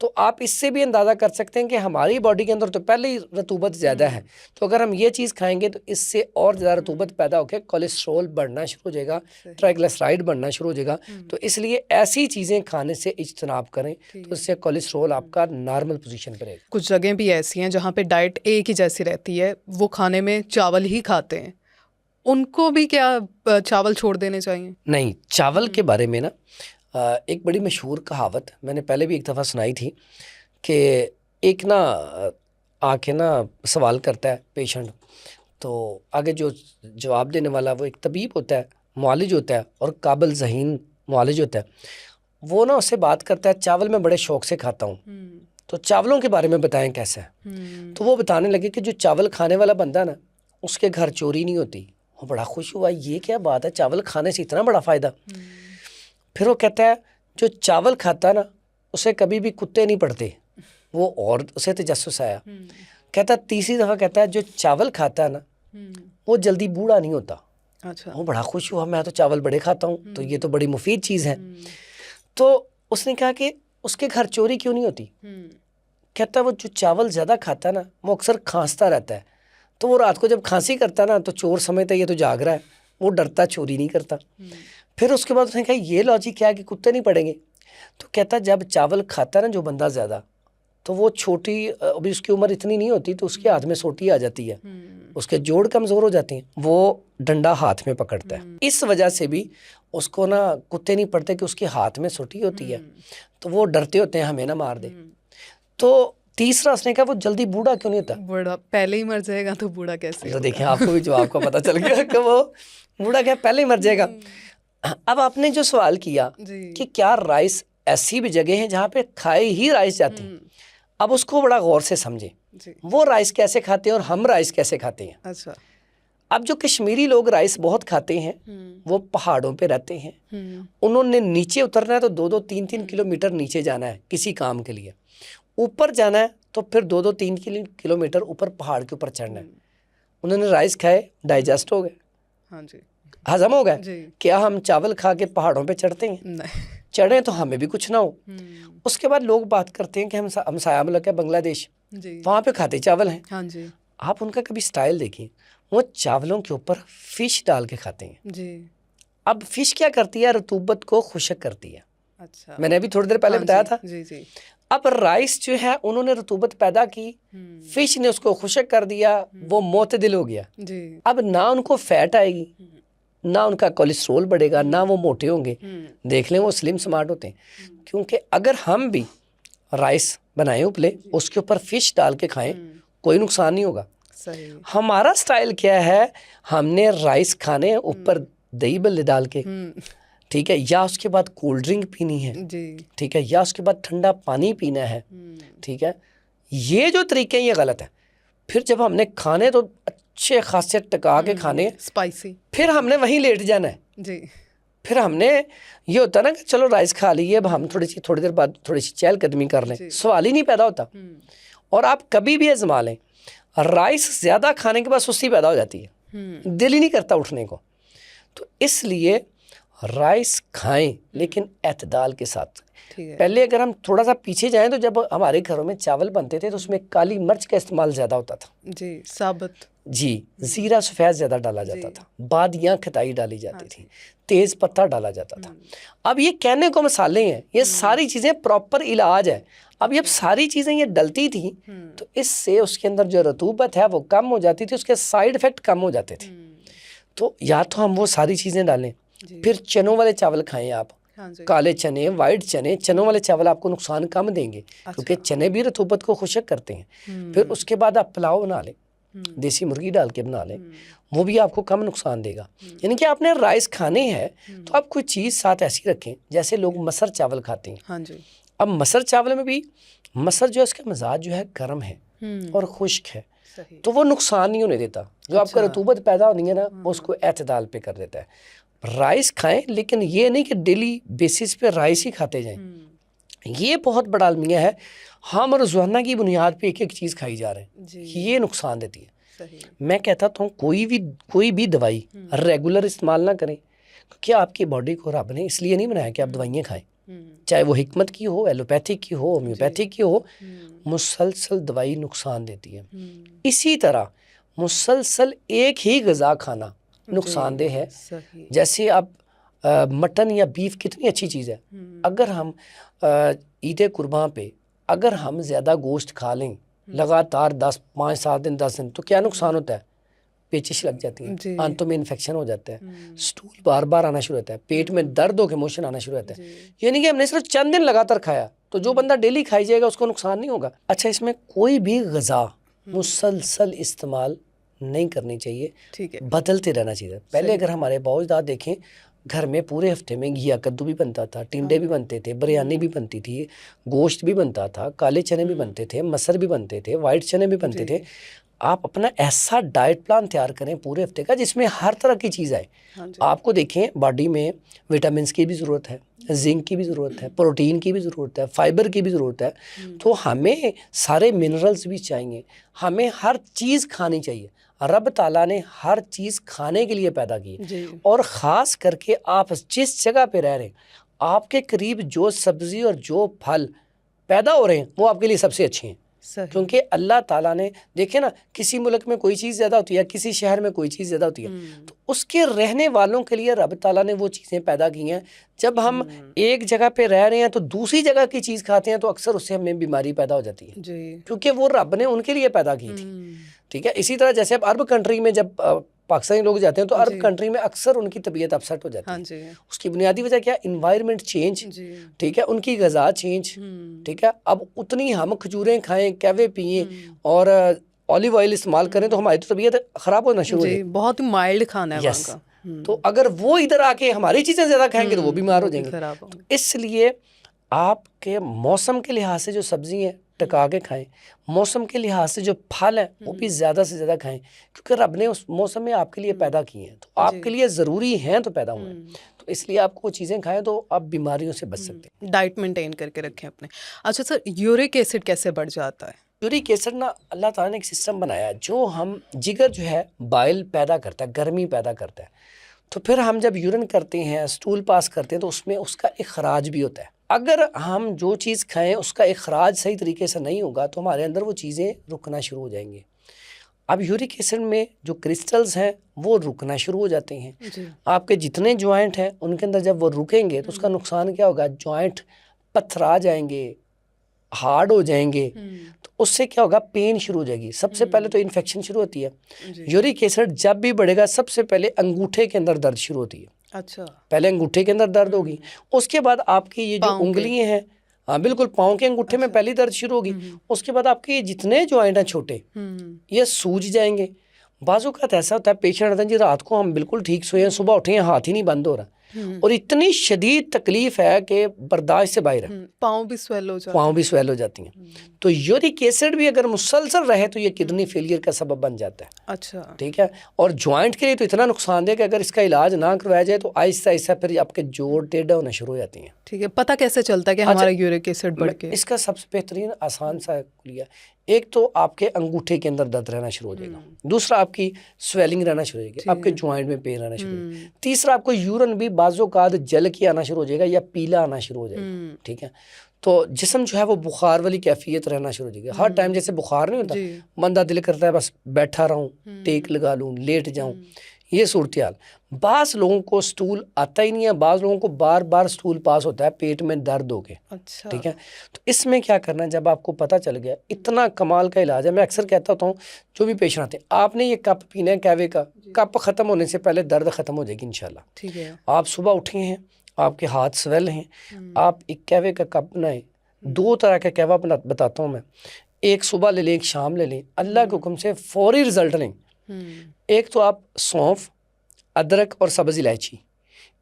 तो आप इससे भी अंदाज़ा कर सकते हैं कि हमारी बॉडी के अंदर तो पहले ही रतूबत ज़्यादा है, तो अगर हम ये चीज़ खाएंगे तो इससे और ज़्यादा रतूबत पैदा होकर कोलेस्ट्रॉल बढ़ना शुरू हो जाएगा, ट्राइग्लिसराइड बढ़ना शुरू हो जाएगा। तो इसलिए ऐसी चीज़ें खाने से इज्तनाब करें, तो इससे कोलेस्ट्रॉल आपका नॉर्मल पोजीशन पर रहेगा। कुछ जगह भी ऐसी हैं जहाँ पे डाइट एक ही जैसी रहती है, वो खाने में चावल ही खाते हैं, उनको भी क्या चावल छोड़ देने चाहिए? नहीं, चावल के बारे में ना एक बड़ी मशहूर कहावत मैंने पहले भी एक दफ़ा सुनाई थी कि एक ना आके ना सवाल करता है पेशेंट, तो आगे जो जवाब देने वाला वो एक तबीब होता है, मुआलिज होता है और काबिल ज़हीन मुआलिज होता है। वो ना उससे बात करता है, चावल मैं बड़े शौक़ से खाता हूँ, तो चावलों के बारे में बताएं कैसे है। तो वो बताने लगे कि जो चावल खाने वाला बंदा ना, उसके घर चोरी नहीं होती। वो बड़ा खुश हुआ, ये क्या बात है, चावल खाने से इतना बड़ा फ़ायदा। फिर वो कहता है, जो चावल खाता ना, उसे कभी भी कुत्ते नहीं पड़ते, वो और उसे तजस्सुस आया। कहता तीसरी दफ़ा कहता है जो चावल खाता है ना वो जल्दी बूढ़ा नहीं होता। अच्छा। वो बड़ा खुश हुआ, मैं तो चावल बड़े खाता हूँ, तो ये तो बड़ी मुफीद चीज़ है। तो उसने कहा कि उसके घर चोरी क्यों नहीं होती? कहता वो जो चावल ज़्यादा खाता है ना वो अक्सर खांसता रहता है, तो वो रात को जब खांसी करता ना तो चोर समझता है ये तो जाग रहा है, वो डरता, चोरी नहीं करता। फिर उसके बाद उसने कहा ये लॉजिक क्या है कि कुत्ते नहीं पड़ेंगे? तो कहता जब चावल खाता है ना जो बंदा ज़्यादा, तो वो छोटी, अभी उसकी उम्र इतनी नहीं होती तो उसके हाथ में सोटी आ जाती है, उसके जोड़ कमज़ोर हो जाती हैं, वो डंडा हाथ में पकड़ता है। इस वजह से भी उसको ना कुत्ते नहीं पड़ते कि उसके हाथ में सोटी होती है, तो वो डरते होते हैं हमें ना मार दे। तो तीसरा उसने कहा वो जल्दी बूढ़ा क्यों नहीं होता? बूढ़ा पहले ही मर जाएगा तो बूढ़ा कैसे तो होगा? देखें आपको भी जवाब का पता चल गया कि वो बूढ़ा क्या पहले ही मर जाएगा। अब आपने जो सवाल किया कि क्या राइस ऐसी भी जगह है जहाँ पे खाए ही राइस जाते हैं, अब उसको बड़ा गौर से समझें। वो राइस कैसे खाते हैं और हम राइस कैसे खाते हैं। अच्छा। अब जो कश्मीरी लोग राइस बहुत खाते हैं वो पहाड़ों पे रहते हैं, उन्होंने नीचे उतरना है तो 2-3 किलोमीटर नीचे जाना है किसी काम के लिए, ऊपर जाना है तो फिर 2-3 किलोमीटर ऊपर पहाड़ के ऊपर चढ़ना है। उन्होंने राइस खाए, डाइजेस्ट हो गए, हाँ जी, हजम हो गए। क्या हम चावल खा के पहाड़ों पे चढ़ते हैं? नहीं। चढ़े तो हमें भी कुछ ना हो। उसके बाद लोग बात करते हैं कि हम साया मुल्क है बांग्लादेश, वहाँ पे खाते चावल हैं। हाँ जी। आप उनका कभी स्टाइल देखिए, वो चावलों के ऊपर फिश डाल के खाते हैं जी। अब फिश क्या करती है? रतूबत को खुशक करती है। अच्छा। मैंने अभी थोड़ी देर पहले बताया था। जी जी। अब राइस जो है उन्होंने रतूबत पैदा की, फिश ने उसको खुशक कर दिया, वो मोतदिल हो गया जी। अब ना उनको फैट आएगी, ना उनका कोलेस्ट्रोल बढ़ेगा, ना वो मोटे होंगे। देख लें वो स्लिम स्मार्ट होते हैं। क्योंकि अगर हम भी राइस बनाएं उपले, उसके ऊपर फिश डाल के खाएं, कोई नुकसान नहीं होगा। सही। हमारा स्टाइल क्या है? हमने राइस खाने ऊपर दही बल्ले डाल के, ठीक है, या उसके बाद कोल्ड ड्रिंक पीनी है, ठीक है, या उसके बाद ठंडा पानी पीना है, ठीक है। ये जो तरीके हैं ये गलत है। फिर जब हमने खाने तो अच्छे खासे टका के खाने, स्पाइसी, फिर हमने वहीं लेट जाना है जी। फिर हमने ये होता ना कि चलो राइस खा ली, अब हम थोड़ी देर बाद थोड़ी सी चहलकदमी कर लें, सवाल ही नहीं पैदा होता। और आप कभी भी आजमा लें, राइस ज़्यादा खाने के बाद सुस्ती पैदा हो जाती है, दिल ही नहीं करता उठने को। तो इसलिए राइस खाएं लेकिन एतदाल के साथ। पहले अगर हम थोड़ा सा पीछे जाएं तो जब हमारे घरों में चावल बनते थे तो उसमें काली मिर्च का इस्तेमाल ज़्यादा होता था जी, साबुत जी, ज़ीरा सफ़ेद ज़्यादा डाला जाता था, बादियाँ खटाई डाली जाती थी, तेज़ पत्ता डाला जाता था। अब ये कहने को मसाले हैं, ये सारी चीज़ें प्रॉपर इलाज है। अब ये सारी चीज़ें ये डलती थी तो इससे उसके अंदर जो रतूबत है वो कम हो जाती थी, उसके साइड इफ़ेक्ट कम हो जाते थे। तो या तो हम वो सारी चीज़ें डालें, फिर चनों वाले चावल खाएं आप, काले चने, वाइट चने, चनों वाले चावल आपको नुकसान कम देंगे क्योंकि चने भी रतूबत को खुशक करते हैं। फिर उसके बाद आप पुलाव बना लें, देसी मुर्गी डाल के बना लें, वो भी आपको कम नुकसान देगा। यानी कि आपने राइस खाने हैं तो आप कोई चीज़ साथ ऐसी रखें, जैसे लोग मसर चावल खाते हैं। हाँ जी। अब मसर चावल में भी मसर जो है इसका मिजाज जो है गर्म है और खुश्क है, तो वो नुकसान नहीं होने देता। जो आपका रतूबत पैदा होनी है ना उसको एतदाल पे कर देता है। राइस खाएं लेकिन ये नहीं कि डेली बेसिस पे राइस ही खाते जाएं, ये बहुत बड़ा अलमिया है। हम रोज़ाना की बुनियाद पे एक एक चीज़ खाई जा रहे हैं, ये नुकसान देती है। सही। मैं कहता हूँ कोई भी दवाई रेगुलर इस्तेमाल ना करें, क्योंकि आपकी बॉडी को रब ने इसलिए नहीं बनाया कि आप दवाइयाँ खाएं, चाहे वो हिकमत की हो, एलोपैथिक की हो, होम्योपैथिक की हो। मुसलसल दवाई नुकसान देती है। इसी तरह मुसलसल एक ही ग़िज़ा खाना नुकसानदेह है। जैसे आप मटन या बीफ कितनी अच्छी चीज़ है, अगर हम ईद कुर्बान पे अगर हम ज़्यादा गोश्त खा लें लगातार 5-7 दिन 10 दिन, तो क्या नुकसान होता है? पेचिश लग जाती है, आंतों में इन्फेक्शन हो जाता है, स्टूल बार बार आना शुरू होता है, पेट में दर्द होकर मोशन आना शुरू होता है। यानी कि हमने सिर्फ चंद दिन लगातार खाया, तो जो बंदा डेली खाई जाएगा उसको नुकसान नहीं होगा। अच्छा, इसमें कोई भी ग़िज़ा मुसलसल इस्तेमाल नहीं करनी चाहिए, ठीक है, बदलते रहना चाहिए। पहले अगर हमारे बाउजदाद देखें, घर में पूरे हफ्ते में घिया कद्दू भी बनता था, टिंडे भी बनते थे, बिरयानी भी बनती थी, गोश्त भी बनता था, काले चने भी बनते थे, मसर भी बनते थे, वाइट चने भी बनते थे। आप अपना ऐसा डाइट प्लान तैयार करें पूरे हफ्ते का जिसमें हर तरह की चीज़ आए। हाँ जी। आपको देखें बॉडी में विटामिन की भी ज़रूरत है, जिंक की भी ज़रूरत है, प्रोटीन की भी ज़रूरत है, फाइबर की भी ज़रूरत है। तो हमें सारे मिनरल्स भी चाहिए, हमें हर चीज़ खानी चाहिए। रब ताला ने हर चीज़ खाने के लिए पैदा की है। जी। और ख़ास करके आप जिस जगह पे रह रहे हैं, आपके करीब जो सब्ज़ी और जो फल पैदा हो रहे हैं वो आपके लिए सबसे अच्छे हैं। सही। क्योंकि अल्लाह ताला ने, देखे ना, किसी मुल्क में कोई चीज़ ज़्यादा होती है, किसी शहर में कोई चीज़ ज़्यादा होती है, तो उसके रहने वालों के लिए रब ताला ने वो चीज़ें पैदा की हैं। जब हम एक जगह पे रह रहे हैं तो दूसरी जगह की चीज़ खाते हैं तो अक्सर उससे हमें बीमारी पैदा हो जाती है जी। क्योंकि वो रब ने उनके लिए पैदा की थी। ठीक है। इसी तरह जैसे अब अरब कंट्री में जब पाकिस्तानी लोग जाते हैं तो अरब जी। कंट्री में अक्सर उनकी तबीयत अपसेट हो जाती हाँ है। जी। उसकी बुनियादी वजह क्या? Environment change. जी। ठीक है। उनकी ग़िज़ा चेंज। ठीक है। अब उतनी हम खजूरें खाएं, कहवे पिए और ऑलिव ऑयल इस्तेमाल करें तो हमारी तो तबीयत ख़राब होना शुरू हो जी, जाएगी। बहुत ही माइल्ड खाना है वहाँ यस। का। तो अगर वो इधर आके हमारी चीज़ें ज़्यादा खाएंगे तो वो बीमार हो वो भी जाएंगे। खराब तो होंगे। इसलिए आपके मौसम के लिहाज से जो सब्ज़ी हैं टका के खाएं, मौसम के लिहाज से जो फल हैं वो भी ज़्यादा से ज़्यादा खाएं, क्योंकि रब ने उस मौसम में आपके लिए पैदा किए हैं, तो आपके लिए ज़रूरी हैं तो पैदा हुए हैं। तो इसलिए आपको वो चीज़ें खाएं तो आप बीमारियों से बच सकते हैं। डाइट मेंटेन करके रखें अपने। अच्छा सर, यूरिक एसिड कैसे बढ़ जाता है? यूरिक एसिड ना, अल्लाह ताला ने एक सिस्टम बनाया है जो हम जिगर जो है बाइल पैदा करता है, गर्मी पैदा करता है। तो फिर हम जब यूरिन करते हैं, स्टूल पास करते हैं तो उसमें उसका इखराज भी होता है। अगर हम जो चीज़ खाएं उसका इखराज सही तरीके से नहीं होगा तो हमारे अंदर वो चीज़ें रुकना शुरू हो जाएंगी। अब यूरिक एसिड में जो क्रिस्टल्स हैं वो रुकना शुरू हो जाते हैं। जी। आपके जितने जॉइंट हैं उनके अंदर जब वो रुकेंगे तो उसका नुकसान क्या होगा? जॉइंट पथरा जाएंगे, हार्ड हो जाएंगे। तो उससे क्या होगा? पेन शुरू हो जाएगी। सबसे पहले तो इन्फेक्शन शुरू होती है। यूरिक एसिड जब भी बढ़ेगा सबसे पहले अंगूठे के अंदर दर्द शुरू होती है। अच्छा। पहले अंगूठे के अंदर दर्द होगी, उसके बाद आपकी ये जो उंगलियां हैं, हाँ बिल्कुल, पाँव के अंगूठे में पहली दर्द शुरू होगी। उसके बाद आपके जितने जॉइंट हैं छोटे ये सूज जाएंगे। बाजू का ऐसा होता है, पेशेंट आता है जी रात को हम बिल्कुल ठीक सोए हैं, सुबह उठे हैं हाथ ही नहीं बंद हो रहा और इतनी शदीद तकलीफ है कि बर्दाश्त से बाहर है। पाँव भी स्वेल हो जाते हैं। पाँव भी स्वेल हो जाती हैं। तो यूरिक एसिड भी अगर मुसलसल रहे तो ये किडनी फेलियर का सबब बन जाता है। अच्छा। ठीक है। और जॉइंट के लिए तो इतना नुकसानदेह कि अगर इसका इलाज ना करवाया जाए तो आहिस्ता आहिस्ता फिर आपके जोड़ टेढ़ा होना शुरू हो जाती हैं। ठीक है। पता कैसे चलता है कि हमारा यूरिक एसिड बढ़ के? इसका सबसे बेहतरीन आसान सा कुलिया, एक तो आपके अंगूठे के अंदर दर्द रहना शुरू हो जाएगा, दूसरा आपकी स्वेलिंग रहना शुरू हो जाएगी, आपके जॉइंट में पेन रहना शुरू हो जाएगा, तीसरा आपको यूरिन भी बाजों का जल के आना शुरू हो जाएगा या पीला आना शुरू हो जाएगा। ठीक है। तो जिस्म जो है वो बुखार वाली कैफियत रहना शुरू हो जाएगी। हर टाइम जैसे बुखार नहीं होता, बंदा दिल करता है बस बैठा रहूं, टेक लगा लूं, लेट जाऊं, ये सूरत हाल। बाज़ लोगों को स्टूल आता ही नहीं है, बाज़ लोगों को बार बार स्टूल पास होता है पेट में दर्द हो के। अच्छा। ठीक है। तो इसमें क्या करना है, जब आपको पता चल गया, इतना कमाल का इलाज है। मैं अक्सर कहता होता हूँ जो भी पेशेंट आते हैं, आपने ये कप पीना है कहवे का, कप ख़त्म होने से पहले दर्द ख़त्म हो जाएगी इंशाल्लाह। ठीक है। आप सुबह उठे हैं, आपके हाथ स्वेल हैं, आप एक कहवे का कप बनाएं। 2 तरह का कहवा बताता हूँ मैं, एक सुबह ले लें, एक शाम ले लें, अल्लाह के हुक्म से फौरी रिजल्ट लें। एक तो आप सौंफ, अदरक और सब्ज़ इलायची,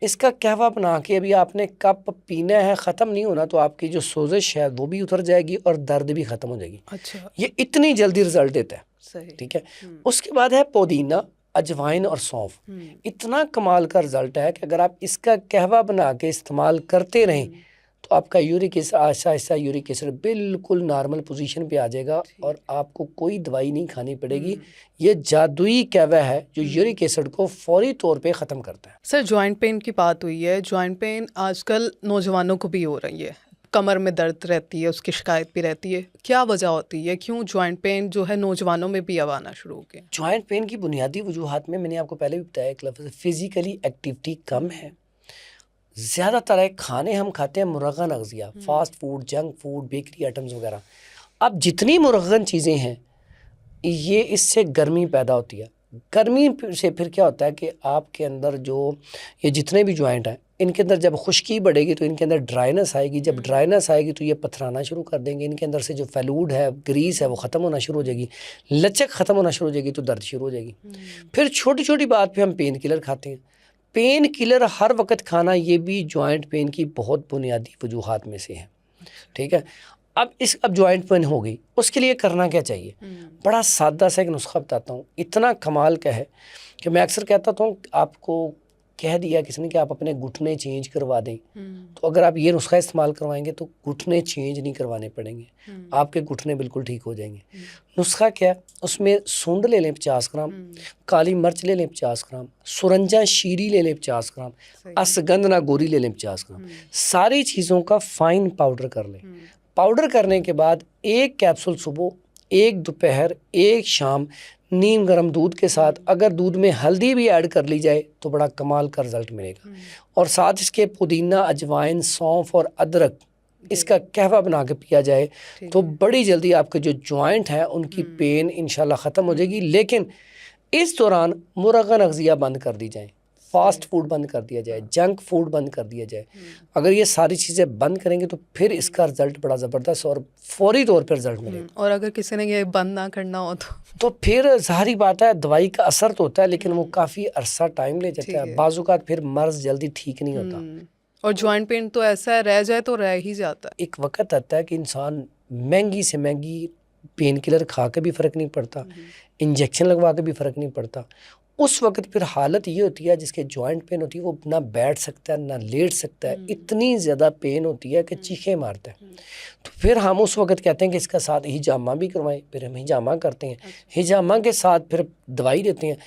इसका कहवा बना के अभी आपने कप पीना है, ख़त्म नहीं होना तो आपकी जो सोजिश है वो भी उतर जाएगी और दर्द भी ख़त्म हो जाएगी। अच्छा। ये इतनी जल्दी रिजल्ट देता है। सही। ठीक है। उसके बाद है पुदीना, अजवाइन और सौंफ। इतना कमाल का रिजल्ट है कि अगर आप इसका कहवा बना के इस्तेमाल करते रहें तो आपका uric acid Aahista Aahista uric acid बिल्कुल नॉर्मल पोजीशन पे आ जाएगा और आपको कोई दवाई नहीं खानी पड़ेगी। ये जादुई कहवा है जो यूरिक एसिड को फौरी तौर पे ख़त्म करता है। सर, जॉइंट पेन की बात हुई है। जॉइंट पेन आजकल नौजवानों को भी हो रही है, कमर में दर्द रहती है, उसकी शिकायत भी रहती है। क्या वजह होती है, क्यों जॉइंट पेन जो है नौजवानों में भी अब आना शुरू हो गया? जॉइंट पेन की बुनियादी वजूहात में मैंने आपको पहले भी बताया, एक लफ्ज़ फिज़िकली एक्टिविटी कम है, ज़्यादातर खाने हम खाते हैं मुरगन अग़ज़िया, fast food, junk food, bakery items वगैरह। अब जितनी मुरगन चीज़ें हैं ये इससे गर्मी पैदा होती है। गर्मी से फिर क्या होता है कि आपके अंदर जो ये जितने भी जॉइंट हैं इनके अंदर जब खुश्की बढ़ेगी तो इनके अंदर ड्राइनेस आएगी। जब ड्राइनेस आएगी तो ये पथराना शुरू कर देंगे, इनके अंदर से जो फैलूड है, ग्रीस है, वो ख़त्म होना शुरू हो जाएगी, लचक ख़त्म होना शुरू हो जाएगी तो दर्द शुरू हो जाएगी। फिर छोटी छोटी बात पे हम पेन किलर खाते हैं। पेन किलर हर वक्त खाना ये भी जॉइंट पेन की बहुत बुनियादी वजूहात में से है। ठीक है। अब जॉइंट पेन हो गई, उसके लिए करना क्या चाहिए? बड़ा सादा सा एक नुस्खा बताता हूँ, इतना कमाल का है कि मैं अक्सर कहता हूँ, आपको कह दिया किसी ने कि आप अपने घुटने चेंज करवा दें, तो अगर आप ये नुस्खा इस्तेमाल करवाएंगे तो घुटने चेंज नहीं करवाने पड़ेंगे, आपके घुटने बिल्कुल ठीक हो जाएंगे। नुस्खा क्या? उसमें सूंड ले लें 50 ग्राम, काली मिर्च ले लें 50 ग्राम, सुरंजा शीरी ले लें 50 ग्राम, असगंधना गोरी ले लें 50 ग्राम, सारी चीज़ों का फाइन पाउडर कर लें। पाउडर करने के बाद एक कैप्सूल सुबह, एक दोपहर, एक शाम नीम गर्म दूध के साथ, अगर दूध में हल्दी भी ऐड कर ली जाए तो बड़ा कमाल का रिजल्ट मिलेगा। और साथ इसके पुदीना, अजवाइन, सौंफ और अदरक इसका कहवा बना के पिया जाए तो बड़ी जल्दी आपके जो जॉइंट हैं उनकी पेन इंशाल्लाह ख़त्म हो जाएगी। लेकिन इस दौरान मुरगन अग़ज़िया बंद कर दी जाए, फास्ट फूड बंद कर दिया जाए, जंक फूड बंद कर दिया जाए। अगर ये सारी चीज़ें बंद करेंगे तो फिर इसका रिज़ल्ट बड़ा ज़बरदस्त और फौरी तौर पर रिज़ल्ट मिलेगा। और अगर किसी ने ये बंद ना करना हो तो फिर ज़ाहिर बात है, दवाई का असर तो होता है लेकिन वो काफ़ी अरसा टाइम ले जाता है, बाज़ुकात फिर मर्ज़ जल्दी ठीक नहीं होता। और जॉइंट पेन तो ऐसा है, रह जाए तो रह ही जाता है। एक वक्त आता है कि इंसान महंगी से महंगी पेन किलर खा के भी फ़र्क नहीं पड़ता, इंजेक्शन लगवा के भी फ़र्क नहीं पड़ता। उस वक्त फिर हालत ये होती है, जिसके जॉइंट पेन होती है वो ना बैठ सकता है ना लेट सकता है, इतनी ज़्यादा पेन होती है कि चीखें मारता है। तो फिर हम उस वक्त कहते हैं कि इसका साथ हिजामा भी करवाएं, फिर हम हिजामा करते हैं, हिजामा के साथ फिर दवाई देते हैं।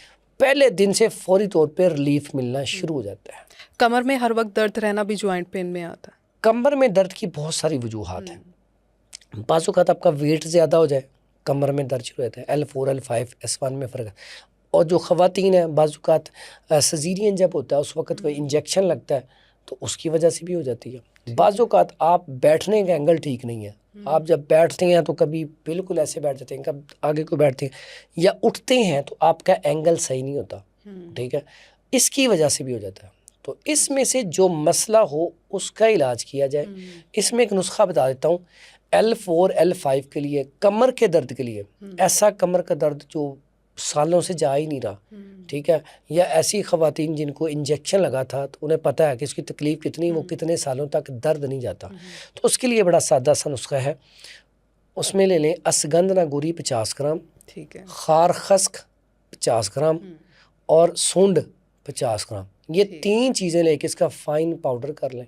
पहले दिन से फौरी तौर पर रिलीफ मिलना शुरू हो जाता है। कमर में हर वक्त दर्द रहना भी जॉइंट पेन में आता है? कमर में दर्द की बहुत सारी वजूहात हैं। बाज़ औक़ात आपका वेट ज़्यादा हो जाए, कमर में दर्द शुरू होता है। L4, L5, S1 में फ़र्क है। और जो ख़वातीन हैं, बाज़ औक़ात सजीरियन जब होता है उस वक्त वो इंजेक्शन लगता है तो उसकी वजह से भी हो जाती है। बाज़ औक़ात आप बैठने का एंगल ठीक नहीं है, आप जब बैठते हैं तो कभी बिल्कुल ऐसे बैठ जाते हैं, कब आगे को बैठते हैं या उठते हैं तो आपका एंगल सही नहीं होता, ठीक है, इसकी वजह से भी हो जाता है। तो इसमें से जो मसला हो उसका इलाज किया जाए। इसमें एक नुस्खा बता देता हूँ। L4, L5 के लिए, कमर के दर्द के लिए, ऐसा कमर का दर्द जो सालों से जा ही नहीं रहा, ठीक है, या ऐसी ख़वातीन जिनको इंजेक्शन लगा था तो उन्हें पता है कि इसकी तकलीफ़ कितनी, वो कितने सालों तक दर्द नहीं जाता, तो उसके लिए बड़ा सादा सा नुस्खा है। उसमें ले लें असगंधना गोरी 50 ग्राम, ठीक है, खार खस्क 50 ग्राम और सूंड 50 ग्राम। ये 3 चीज़ें लेके इसका फ़ाइन पाउडर कर लें।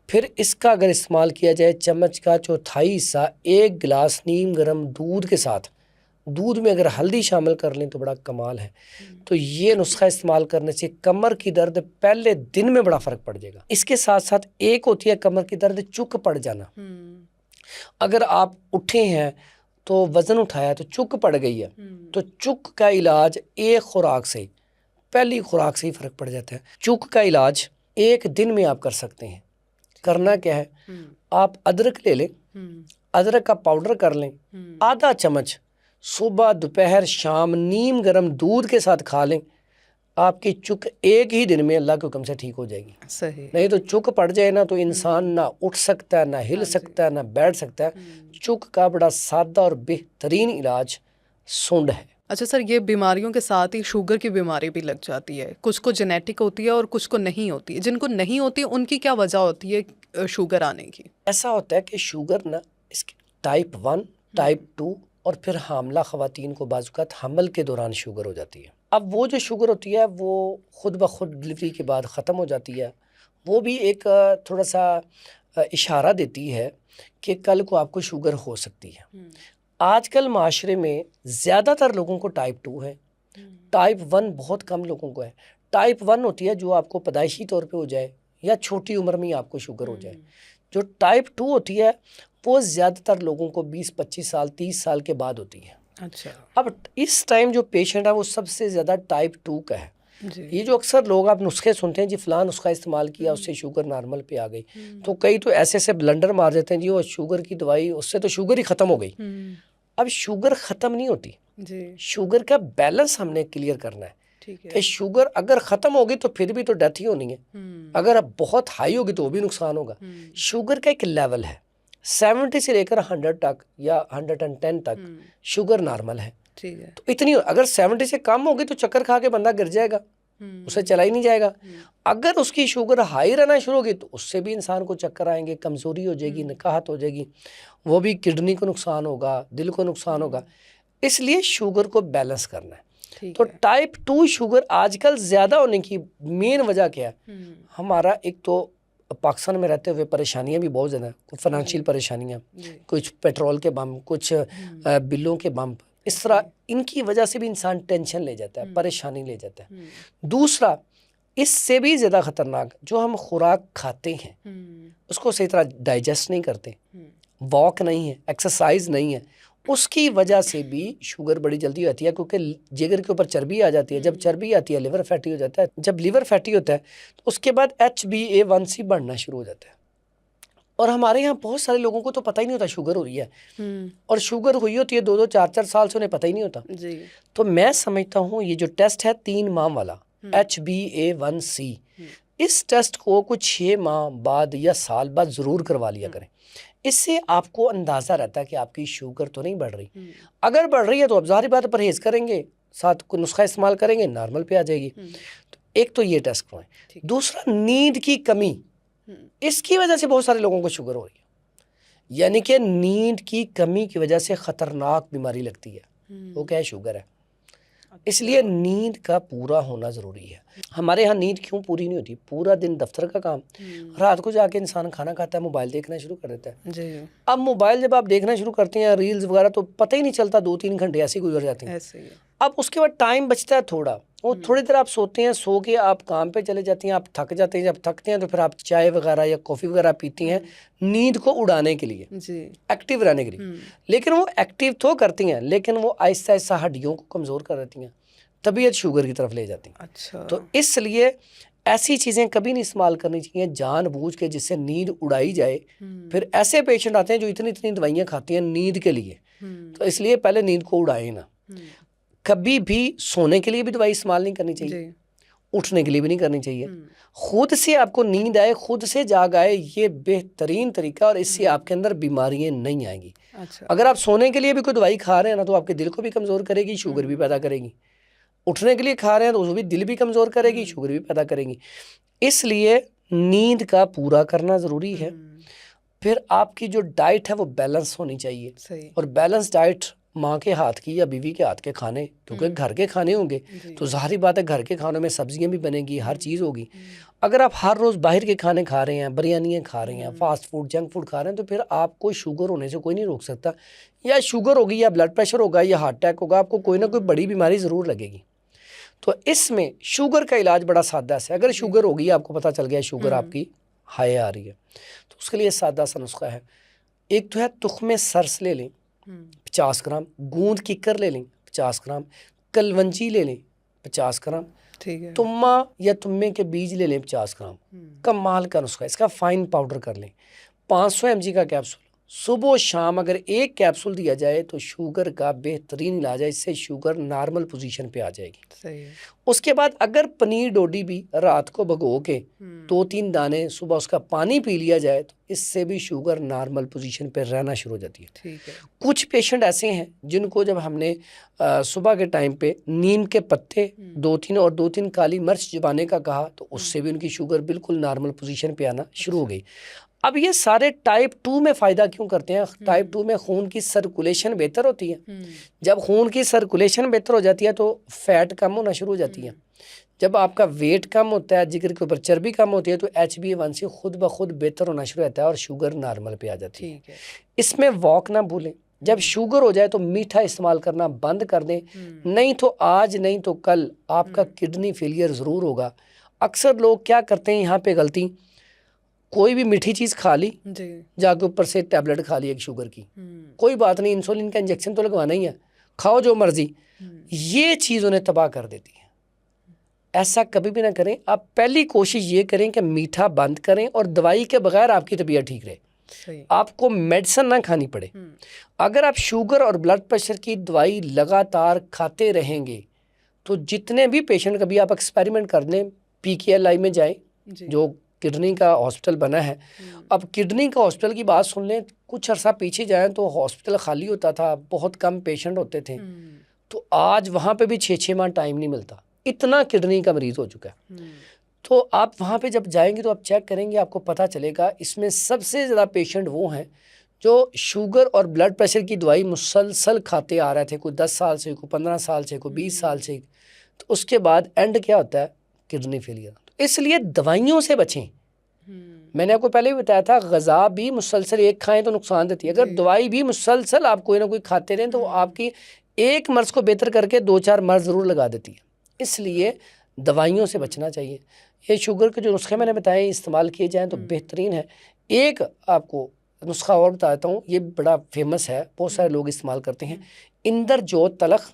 फिर इसका अगर इस्तेमाल किया जाए, चम्मच का चौथाई हिस्सा 1 गिलास नीम गर्म दूध के साथ, दूध में अगर हल्दी शामिल कर लें तो बड़ा कमाल है। तो ये नुस्खा इस्तेमाल करने से कमर की दर्द पहले दिन में बड़ा फ़र्क पड़ जाएगा। इसके साथ साथ एक होती है कमर की दर्द चुक पड़ जाना। अगर आप उठे हैं तो वज़न उठाया तो चुक पड़ गई है, तो चुक का इलाज एक खुराक से, पहली खुराक से ही फ़र्क पड़ जाता है। चुक का इलाज 1 दिन में आप कर सकते हैं। करना क्या है, आप अदरक ले लें, अदरक का पाउडर कर लें, आधा चम्मच सुबह, दोपहर, शाम नीम गर्म दूध के साथ खा लें, आपकी चुक एक ही दिन में अल्लाह के हुक्म से ठीक हो जाएगी। सही। नहीं तो चुक पड़ जाए ना तो इंसान ना उठ सकता है, ना हिल सकता है, ना बैठ सकता है। चुक का बड़ा सादा और बेहतरीन इलाज सूंड है। अच्छा सर, ये बीमारियों के साथ ही शुगर की बीमारी भी लग जाती है, कुछ को जेनेटिक होती है और कुछ को नहीं होती है। जिनको नहीं होती है उनकी क्या वजह होती है शुगर आने की? ऐसा होता है कि शुगर ना इसकी टाइप 1, टाइप 2 और फिर हामला ख़वातीन को बाज़-औक़ात हमल के दौरान शुगर हो जाती है। अब वो जो शुगर होती है वो ख़ुद ब ख़ुद डिलीवरी के बाद ख़त्म हो जाती है। वो भी एक थोड़ा सा इशारा देती है कि कल को आपको शुगर हो सकती है। आजकल माशरे में ज़्यादातर लोगों को टाइप 2 है, टाइप 1 बहुत कम लोगों को है। टाइप 1 होती है जो आपको पैदाइशी तौर पे हो जाए या छोटी उम्र में ही आपको शुगर हो जाए। जो टाइप 2 होती है वो ज़्यादातर लोगों को 20-25 साल, 30 साल के बाद होती है। अच्छा। अब इस टाइम जो पेशेंट है वो सबसे ज़्यादा टाइप 2 का है। ये जो अक्सर लोग आप नुस्खे सुनते हैं जी, फ़लाँ नुस्खा इस्तेमाल किया उससे शुगर नॉर्मल पे आ गई, तो कई तो ऐसे ब्लंडर मार देते हैं जी, वो शुगर की दवाई, उससे तो शुगर ही ख़त्म हो गई। अब शुगर ख़त्म नहीं होती जी, शुगर का बैलेंस हमने क्लियर करना है कि शुगर अगर ख़त्म होगी तो फिर भी तो डेथ ही होनी है, अगर अब बहुत हाई होगी तो वो भी नुकसान होगा। शुगर का एक लेवल है, 70 से लेकर 100 तक या 110 तक शुगर नॉर्मल है। ठीक है, तो इतनी, अगर 70 से कम होगी तो चक्कर खा के बंदा गिर जाएगा, उससे चला ही नहीं जाएगा। अगर उसकी शुगर हाई रहना शुरू होगी तो उससे भी इंसान को चक्कर आएंगे, कमज़ोरी हो जाएगी, नकाहत हो जाएगी, वो भी किडनी को नुकसान होगा, दिल को नुकसान होगा। इसलिए शुगर को बैलेंस करना है। तो टाइप 2 शुगर आजकल ज़्यादा होने की मेन वजह क्या है? हमारा एक तो पाकिस्तान में रहते हुए परेशानियां भी बहुत ज़्यादा हैं, कुछ फाइनेंशियल परेशानियां, कुछ पेट्रोल के बम, कुछ बिलों के बम, इस तरह इनकी वजह से भी इंसान टेंशन ले जाता है, परेशानी ले जाता है। दूसरा, इससे भी ज़्यादा ख़तरनाक, जो हम खुराक खाते हैं उसको सही तरह डाइजेस्ट नहीं करते, वॉक नहीं है, एक्सरसाइज नहीं है, उसकी वजह से भी शुगर बड़ी जल्दी आती है, क्योंकि जिगर के ऊपर चर्बी आ जाती है। जब चर्बी आती है लिवर फैटी हो जाता है, जब लिवर फैटी होता है तो उसके बाद HbA1c बढ़ना शुरू हो जाता है। और हमारे यहाँ बहुत सारे लोगों को तो पता ही नहीं होता शुगर हो रही है, और शुगर हुई होती है 2-2 4-4 साल से उन्हें पता ही नहीं होता जी। तो मैं समझता हूँ ये जो टेस्ट है 3 माह वाला HbA1c, इस टेस्ट को कुछ 6 माह बाद या साल बाद ज़रूर करवा लिया करें। इससे आपको अंदाज़ा रहता है कि आपकी शुगर तो नहीं बढ़ रही। अगर बढ़ रही है तो अब ज़ाहिर बात परहेज़ करेंगे, साथ कोई नुस्खा इस्तेमाल करेंगे, नॉर्मल पे आ जाएगी। तो एक तो ये टेस्ट करवाएं। दूसरा, नींद की कमी, इसकी वजह से बहुत सारे लोगों को शुगर हो रही है। यानी कि नींद की कमी की वजह से ख़तरनाक बीमारी लगती है, वो क्या है? शुगर है। इसलिए नींद का पूरा होना ज़रूरी है। हमारे यहाँ नींद क्यों पूरी नहीं होती? पूरा दिन दफ्तर का काम, रात को जाके इंसान खाना खाता है, मोबाइल देखना शुरू कर देता है जी। अब मोबाइल जब आप देखना शुरू करते हैं, रील्स वगैरह, तो पता ही नहीं चलता 2-3 घंटे ऐसे गुजर जाते हैं। अब उसके बाद टाइम बचता है थोड़ा, वो थोड़ी देर आप सोते हैं, सो के आप काम पे चले जाते हैं, आप थक जाते हैं। जब थकते हैं तो फिर आप चाय वगैरह या कॉफ़ी वगैरह पीती हैं नींद को उड़ाने के लिए जी, एक्टिव रहने के लिए। लेकिन वो एक्टिव तो करती हैं, लेकिन वो आहिस्ता आहिस्ता हड्डियों को कमज़ोर कर देती हैं, तबीयत शुगर की तरफ ले जाती हैं। अच्छा। तो इसलिए ऐसी चीज़ें कभी नहीं इस्तेमाल करनी चाहिए जानबूझ के जिससे नींद उड़ाई जाए। फिर ऐसे पेशेंट आते हैं जो इतनी इतनी दवाइयाँ खाती हैं नींद के लिए, तो इसलिए पहले नींद को उड़ाएं ना। कभी भी सोने के लिए भी दवाई इस्तेमाल नहीं करनी चाहिए, उठने के लिए भी नहीं करनी चाहिए। खुद से आपको नींद आए, खुद से जाग आए, ये बेहतरीन तरीका, और इससे आपके अंदर बीमारियां नहीं आएंगी। अच्छा। अगर आप सोने के लिए भी कोई दवाई खा रहे हैं ना, तो आपके दिल को भी कमज़ोर करेगी, शुगर भी पैदा करेगी। उठने के लिए खा रहे हैं तो उसको भी दिल भी कमज़ोर करेगी, शुगर भी पैदा करेगी। इसलिए नींद का पूरा करना ज़रूरी है। फिर आपकी जो डाइट है वो बैलेंस होनी चाहिए, और बैलेंस डाइट माँ के हाथ की या बीवी के हाथ के खाने, क्योंकि घर के खाने होंगे तो ज़ाहिर बात है घर के खानों में सब्जियां भी बनेंगी, हर चीज़ होगी। अगर आप हर रोज़ बाहर के खाने खा रहे हैं, बिरयानियाँ खा रहे हैं, फास्ट फूड, जंक फूड खा रहे हैं, तो फिर आपको शुगर होने से कोई नहीं रोक सकता। या शुगर होगी, या ब्लड प्रेशर होगा, या हार्ट अटैक होगा, आपको कोई ना कोई बड़ी बीमारी ज़रूर लगेगी। तो इसमें शुगर का इलाज बड़ा सादा है। अगर शुगर होगी, आपको पता चल गया शुगर आपकी हाई आ रही है, तो उसके लिए सादा सा नुस्खा है। एक तो है तुख्मे सरस ले लें 50 ग्राम, गूंद किकर ले लें 50 ग्राम, कलवंजी ले लें 50 ग्राम, ठीक है, तुम्मा या तुम्मे के बीज ले लें 50 ग्राम। कमाल का नुस्खा, इसका फाइन पाउडर कर लें। 500 mg का कैप्सूल, सुबह शाम अगर एक कैप्सूल दिया जाए तो शुगर का बेहतरीन इलाज है। इससे शुगर नॉर्मल पोजीशन पे आ जाएगी। सही है। उसके बाद अगर पनीर डोडी भी रात को भिगो के 2-3 दाने सुबह उसका पानी पी लिया जाए तो इससे भी शुगर नॉर्मल पोजीशन पे रहना शुरू हो जाती है। ठीक है। कुछ पेशेंट ऐसे हैं जिनको जब हमने सुबह के टाइम पे नीम के पत्ते 2-3 और 2-3 काली मिर्च चबाने का कहा, तो उससे भी उनकी शुगर बिल्कुल नॉर्मल पोजीशन पे आना शुरू हो गई। अब ये सारे टाइप 2 में फ़ायदा क्यों करते हैं? टाइप 2 में खून की सर्कुलेशन बेहतर होती है। जब खून की सर्कुलेशन बेहतर हो जाती है तो फैट कम होना शुरू हो जाती है। जब आपका वेट कम होता है, जिगर के ऊपर चर्बी कम होती है, तो HbA1c खुद ब खुद बेहतर होना शुरू होता है और शुगर नॉर्मल पे आ जाती है। इसमें वॉक ना भूलें। जब शुगर हो जाए तो मीठा इस्तेमाल करना बंद कर दें, नहीं तो आज नहीं तो कल आपका किडनी फेलियर ज़रूर होगा। अक्सर लोग क्या करते हैं यहाँ पे गलती, कोई भी मीठी चीज़ खा ली, जाके ऊपर से टैबलेट खा ली एक शुगर की, कोई बात नहीं, इंसुलिन का इंजेक्शन तो लगवाना ही है, खाओ जो मर्जी। ये चीज़ उन्हें तबाह कर देती है। ऐसा कभी भी ना करें। आप पहली कोशिश ये करें कि मीठा बंद करें और दवाई के बगैर आपकी तबीयत ठीक रहे, आपको मेडिसिन ना खानी पड़े। अगर आप शुगर और ब्लड प्रेशर की दवाई लगातार खाते रहेंगे तो जितने भी पेशेंट, कभी आप एक्सपेरिमेंट कर लें, PKLI में जाएं, जो किडनी का हॉस्पिटल बना है। अब किडनी का हॉस्पिटल की बात सुन लें, कुछ अर्सा पीछे जाएं तो हॉस्पिटल खाली होता था, बहुत कम पेशेंट होते थे। तो आज वहाँ पे भी 6-6 माह टाइम नहीं मिलता, इतना किडनी का मरीज़ हो चुका है। तो आप वहाँ पे जब जाएंगे तो आप चेक करेंगे, आपको पता चलेगा इसमें सबसे ज़्यादा पेशेंट वो हैं जो शुगर और ब्लड प्रेशर की दवाई मुसलसल खाते आ रहे थे, कोई 10 साल से, कोई 15 साल से, कोई 20 साल से। तो उसके बाद एंड क्या होता है? Kidney failure. तो इसलिए दवाइयों से बचें। मैंने आपको पहले भी बताया था, ग़ज़ा भी मुसलसल एक खाएं तो नुकसान देती है। अगर दवाई भी मुसलसल आप कोई ना कोई खाते रहें तो वो आपकी एक मर्ज़ को बेहतर करके 2-4 मर्ज़ ज़रूर लगा देती है। इसलिए दवाइयों से बचना चाहिए। ये शुगर के जो नुस्खे मैंने बताए इस्तेमाल किए जाएँ तो बेहतरीन है। एक आपको नुस्खा और बताता हूँ, ये बड़ा फेमस है, बहुत सारे लोग इस्तेमाल करते हैं। इंदर जो तलख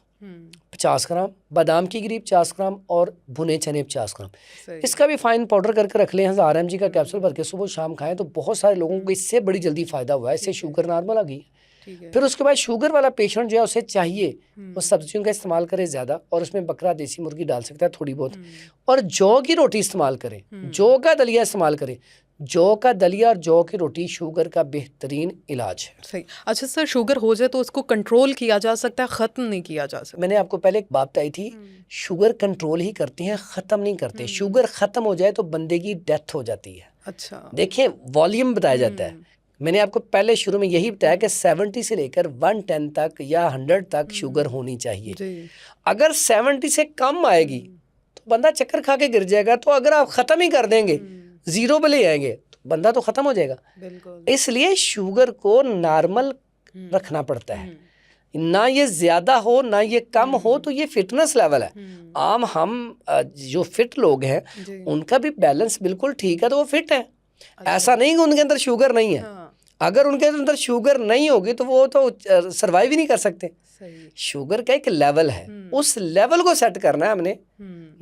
50 ग्राम, बादाम की गिरी 50 ग्राम और भुने चने 50 ग्राम। इसका भी फाइन पाउडर करके रख लें, 1000 mg का कैप्सूल भर के सुबह शाम खाएं तो बहुत सारे लोगों को इससे बड़ी जल्दी फ़ायदा हुआ है। इससे शुगर नॉर्मल आ गई। फिर उसके बाद शुगर वाला पेशेंट जो है उसे चाहिए वो सब्जियों का इस्तेमाल करे ज़्यादा, और उसमें बकरा देसी मुर्गी डाल सकता है थोड़ी बहुत, और जौ की रोटी इस्तेमाल करें, जौ का दलिया इस्तेमाल करें। जौ का दलिया और जौ की रोटी शुगर का बेहतरीन इलाज है। सही। अच्छा सर, शुगर हो जाए तो उसको कंट्रोल किया जा सकता है, ख़त्म नहीं किया जा सकता? मैंने आपको पहले एक बात बताई थी, शुगर कंट्रोल ही करते हैं, ख़त्म नहीं करते। शुगर ख़त्म हो जाए तो बंदे की डेथ हो जाती है। अच्छा, देखिए वॉल्यूम बताया जाता है। मैंने आपको पहले शुरू में यही बताया कि 70 से लेकर 110 तक या 100 तक शुगर होनी चाहिए। अगर 70 से कम आएगी तो बंदा चक्कर खा के गिर जाएगा। तो अगर आप ख़त्म ही कर देंगे, ज़ीरो पे ले आएंगे, तो बंदा तो ख़त्म हो जाएगा। बिल्कुल। इसलिए शुगर को नॉर्मल रखना पड़ता है, ना ये ज़्यादा हो ना ये कम हो। तो ये फिटनेस लेवल है। आम हम जो फिट लोग हैं उनका भी बैलेंस बिल्कुल ठीक है तो वो फिट है। ऐसा नहीं कि उनके अंदर शुगर नहीं है। अगर उनके अंदर शुगर नहीं होगी तो वो तो सरवाइव ही नहीं कर सकते। शुगर का एक लेवल है, उस लेवल को सेट करना है हमने,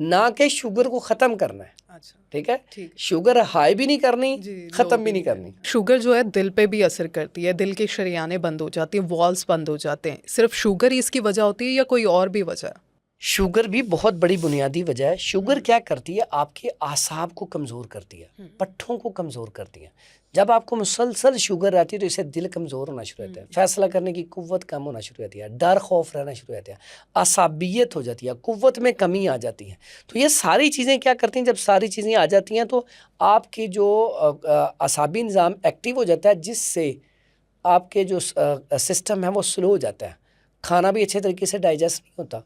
ना कि शुगर को ख़त्म करना है। अच्छा, ठीक है। शुगर हाई भी नहीं करनी, ख़त्म भी नहीं करनी। शुगर जो है दिल पे भी असर करती है, दिल की शरियानें बंद हो जाती हैं, वॉल्स बंद हो जाते हैं। सिर्फ शुगर ही इसकी वजह होती है या कोई और भी वजह? शुगर भी बहुत बड़ी बुनियादी वजह है। शुगर क्या करती है? आपके आसाब को कमज़ोर करती है, पट्ठों को कमज़ोर करती है। जब आपको मुसलसल शुगर रहती है तो इससे दिल कमज़ोर होना शुरू होता है, फैसला करने की कुव्वत कम होना शुरू होती है, डर खौफ रहना शुरू होता है, असाबियत हो जाती है, कुव्वत में कमी आ जाती है। तो ये सारी चीज़ें क्या करती हैं? जब सारी चीज़ें आ जाती हैं तो आपकी जो असाबी निज़ाम एक्टिव हो जाता है, जिससे आपके जो सिस्टम है वो स्लो हो जाता है, खाना भी अच्छे तरीके से डाइजेस्ट नहीं होता।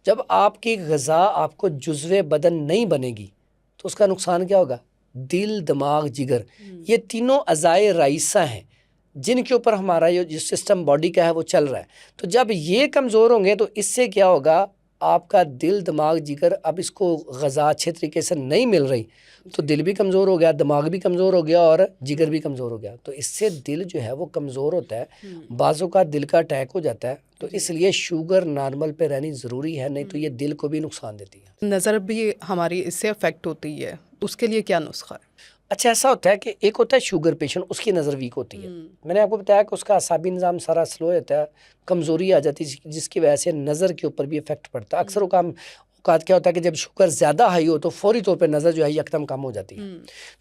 जब आपकी ग़ज़ा आपको जुज़्वे बदन नहीं बनेगी तो उसका नुकसान क्या होगा? दिल, दिमाग, जिगर, ये तीनों अज़ाए राइसा हैं जिनके ऊपर हमारा जो सिस्टम बॉडी का है वो चल रहा है। तो जब ये कमज़ोर होंगे तो इससे क्या होगा? आपका दिल, दिमाग, जिगर, अब इसको ग़ज़ा अच्छे तरीके से नहीं मिल रही तो दिल भी कमज़ोर हो गया, दिमाग भी कमज़ोर हो गया और जिगर भी कमज़ोर हो गया। तो इससे दिल जो है वो कमज़ोर होता है, बाज़ों का दिल का अटैक हो जाता है। तो इसलिए शुगर नॉर्मल पे रहनी ज़रूरी है, नहीं तो ये दिल को भी नुकसान देती है। नज़र भी हमारी इससे अफेक्ट होती है, उसके लिए क्या नुस्खा है? अच्छा, ऐसा होता है कि एक होता है शुगर पेशेंट, उसकी नज़र वीक होती है। मैंने आपको बताया कि उसका असाबी निज़ाम सारा स्लो हो जाता है, कमज़ोरी आ जाती है, जिसकी वजह से नज़र के ऊपर भी इफेक्ट पड़ता है। अक्सर औकात क्या होता है कि जब शुगर ज़्यादा हाई हो तो फौरी तौर पे नज़र जो है यकदम कम हो जाती है।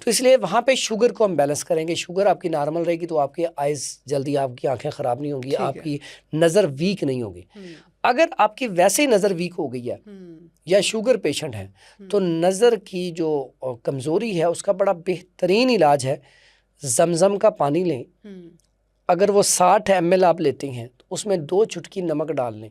तो इसलिए वहाँ पे शुगर को हम बैलेंस करेंगे। शुगर आपकी नॉर्मल रहेगी तो आपकी आइज़ जल्दी, आपकी आंखें ख़राब नहीं होंगी, आपकी नज़र वीक नहीं होगी। अगर आपकी वैसे ही नज़र वीक हो गई है या शुगर पेशेंट है तो नज़र की जो कमज़ोरी है उसका बड़ा बेहतरीन इलाज है, ज़मज़म का पानी लें। अगर वो 60 ml आप लेते हैं तो उसमें 2 चुटकी नमक डाल लें,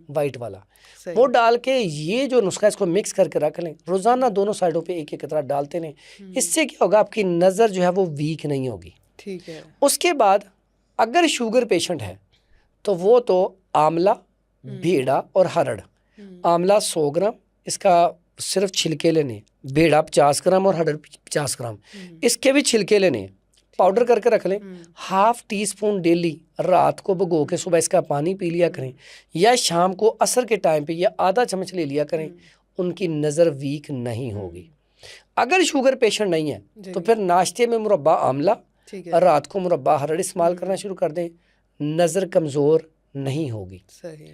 वाइट वाला, वो डाल के ये जो नुस्खा इसको मिक्स करके रख लें। रोज़ाना दोनों साइडों पे एक एक कतरा डालते रहें। इससे क्या होगा? आपकी नज़र जो है वो वीक नहीं होगी। ठीक है। उसके बाद अगर शुगर पेशेंट है तो वो तो आंवला, भेड़ा और हरड़। आंवला 100 ग्राम, इसका सिर्फ छिलके लेने, भेड़ा 50 ग्राम और हरड़ 50 ग्राम, इसके भी छिलके लेने, पाउडर करके रख लें। ½ टीस्पून डेली रात को भिगो के सुबह इसका पानी पी लिया करें, या शाम को असर के टाइम पे या आधा चम्मच ले लिया करें। उनकी नज़र वीक नहीं होगी। अगर शुगर पेशेंट नहीं है तो फिर नाश्ते में मुरब्बा आंवला और रात को मुरब्बा हरड़ इस्तेमाल करना शुरू कर दें, नज़र कमज़ोर नहीं होगी। सही।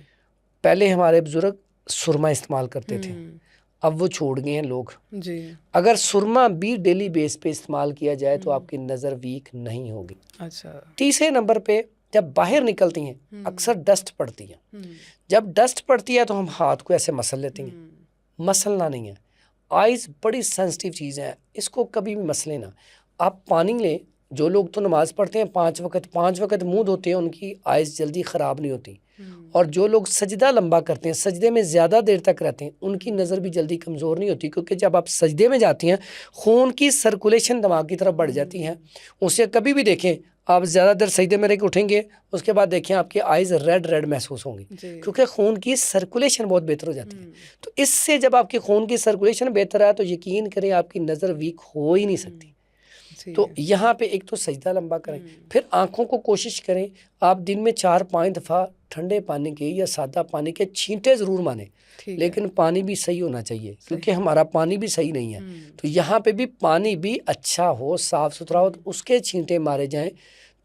पहले हमारे बुजुर्ग सुरमा इस्तेमाल करते थे, अब वो छोड़ गए हैं लोग जी। अगर सुरमा भी डेली बेस पे इस्तेमाल किया जाए तो आपकी नज़र वीक नहीं होगी। अच्छा। तीसरे नंबर पे जब बाहर निकलती हैं अक्सर डस्ट पड़ती है। जब डस्ट पड़ती है तो हम हाथ को ऐसे मसल लेते हैं, मसलना नहीं है। आइज़ बड़ी सेंसिटिव चीज़ है, इसको कभी भी मसले ना। आप पानी लें, जो लोग तो नमाज़ पढ़ते हैं 5 वक़्त मुँह धोते हैं, उनकी आइज़ जल्दी ख़राब नहीं होती। और जो लोग सजदा लंबा करते हैं, सजदे में ज़्यादा देर तक रहते हैं, उनकी नज़र भी जल्दी कमज़ोर नहीं होती, क्योंकि जब आप सजदे में जाती हैं खून की सर्कुलेशन दिमाग की तरफ बढ़ जाती है। उसे कभी भी देखें, आप ज़्यादा देर सजदे में रह के उठेंगे, उसके बाद देखें आपकी आइज़ रेड महसूस होंगी, क्योंकि खून की सर्कुलेशन बहुत बेहतर हो जाती है। तो इससे जब आपकी खून की सर्कुलेशन बेहतर है तो यकीन करें आपकी नज़र वीक हो ही नहीं सकती। तो यहाँ पे एक तो सजदा लंबा करें, फिर आँखों को कोशिश करें आप दिन में 4-5 दफ़ा ठंडे पानी के या सादा पानी के छींटे ज़रूर मारें, लेकिन पानी भी सही होना चाहिए, क्योंकि हमारा पानी भी सही नहीं है। तो यहाँ पे भी पानी भी अच्छा हो, साफ़ सुथरा हो, तो उसके छींटे मारे जाएं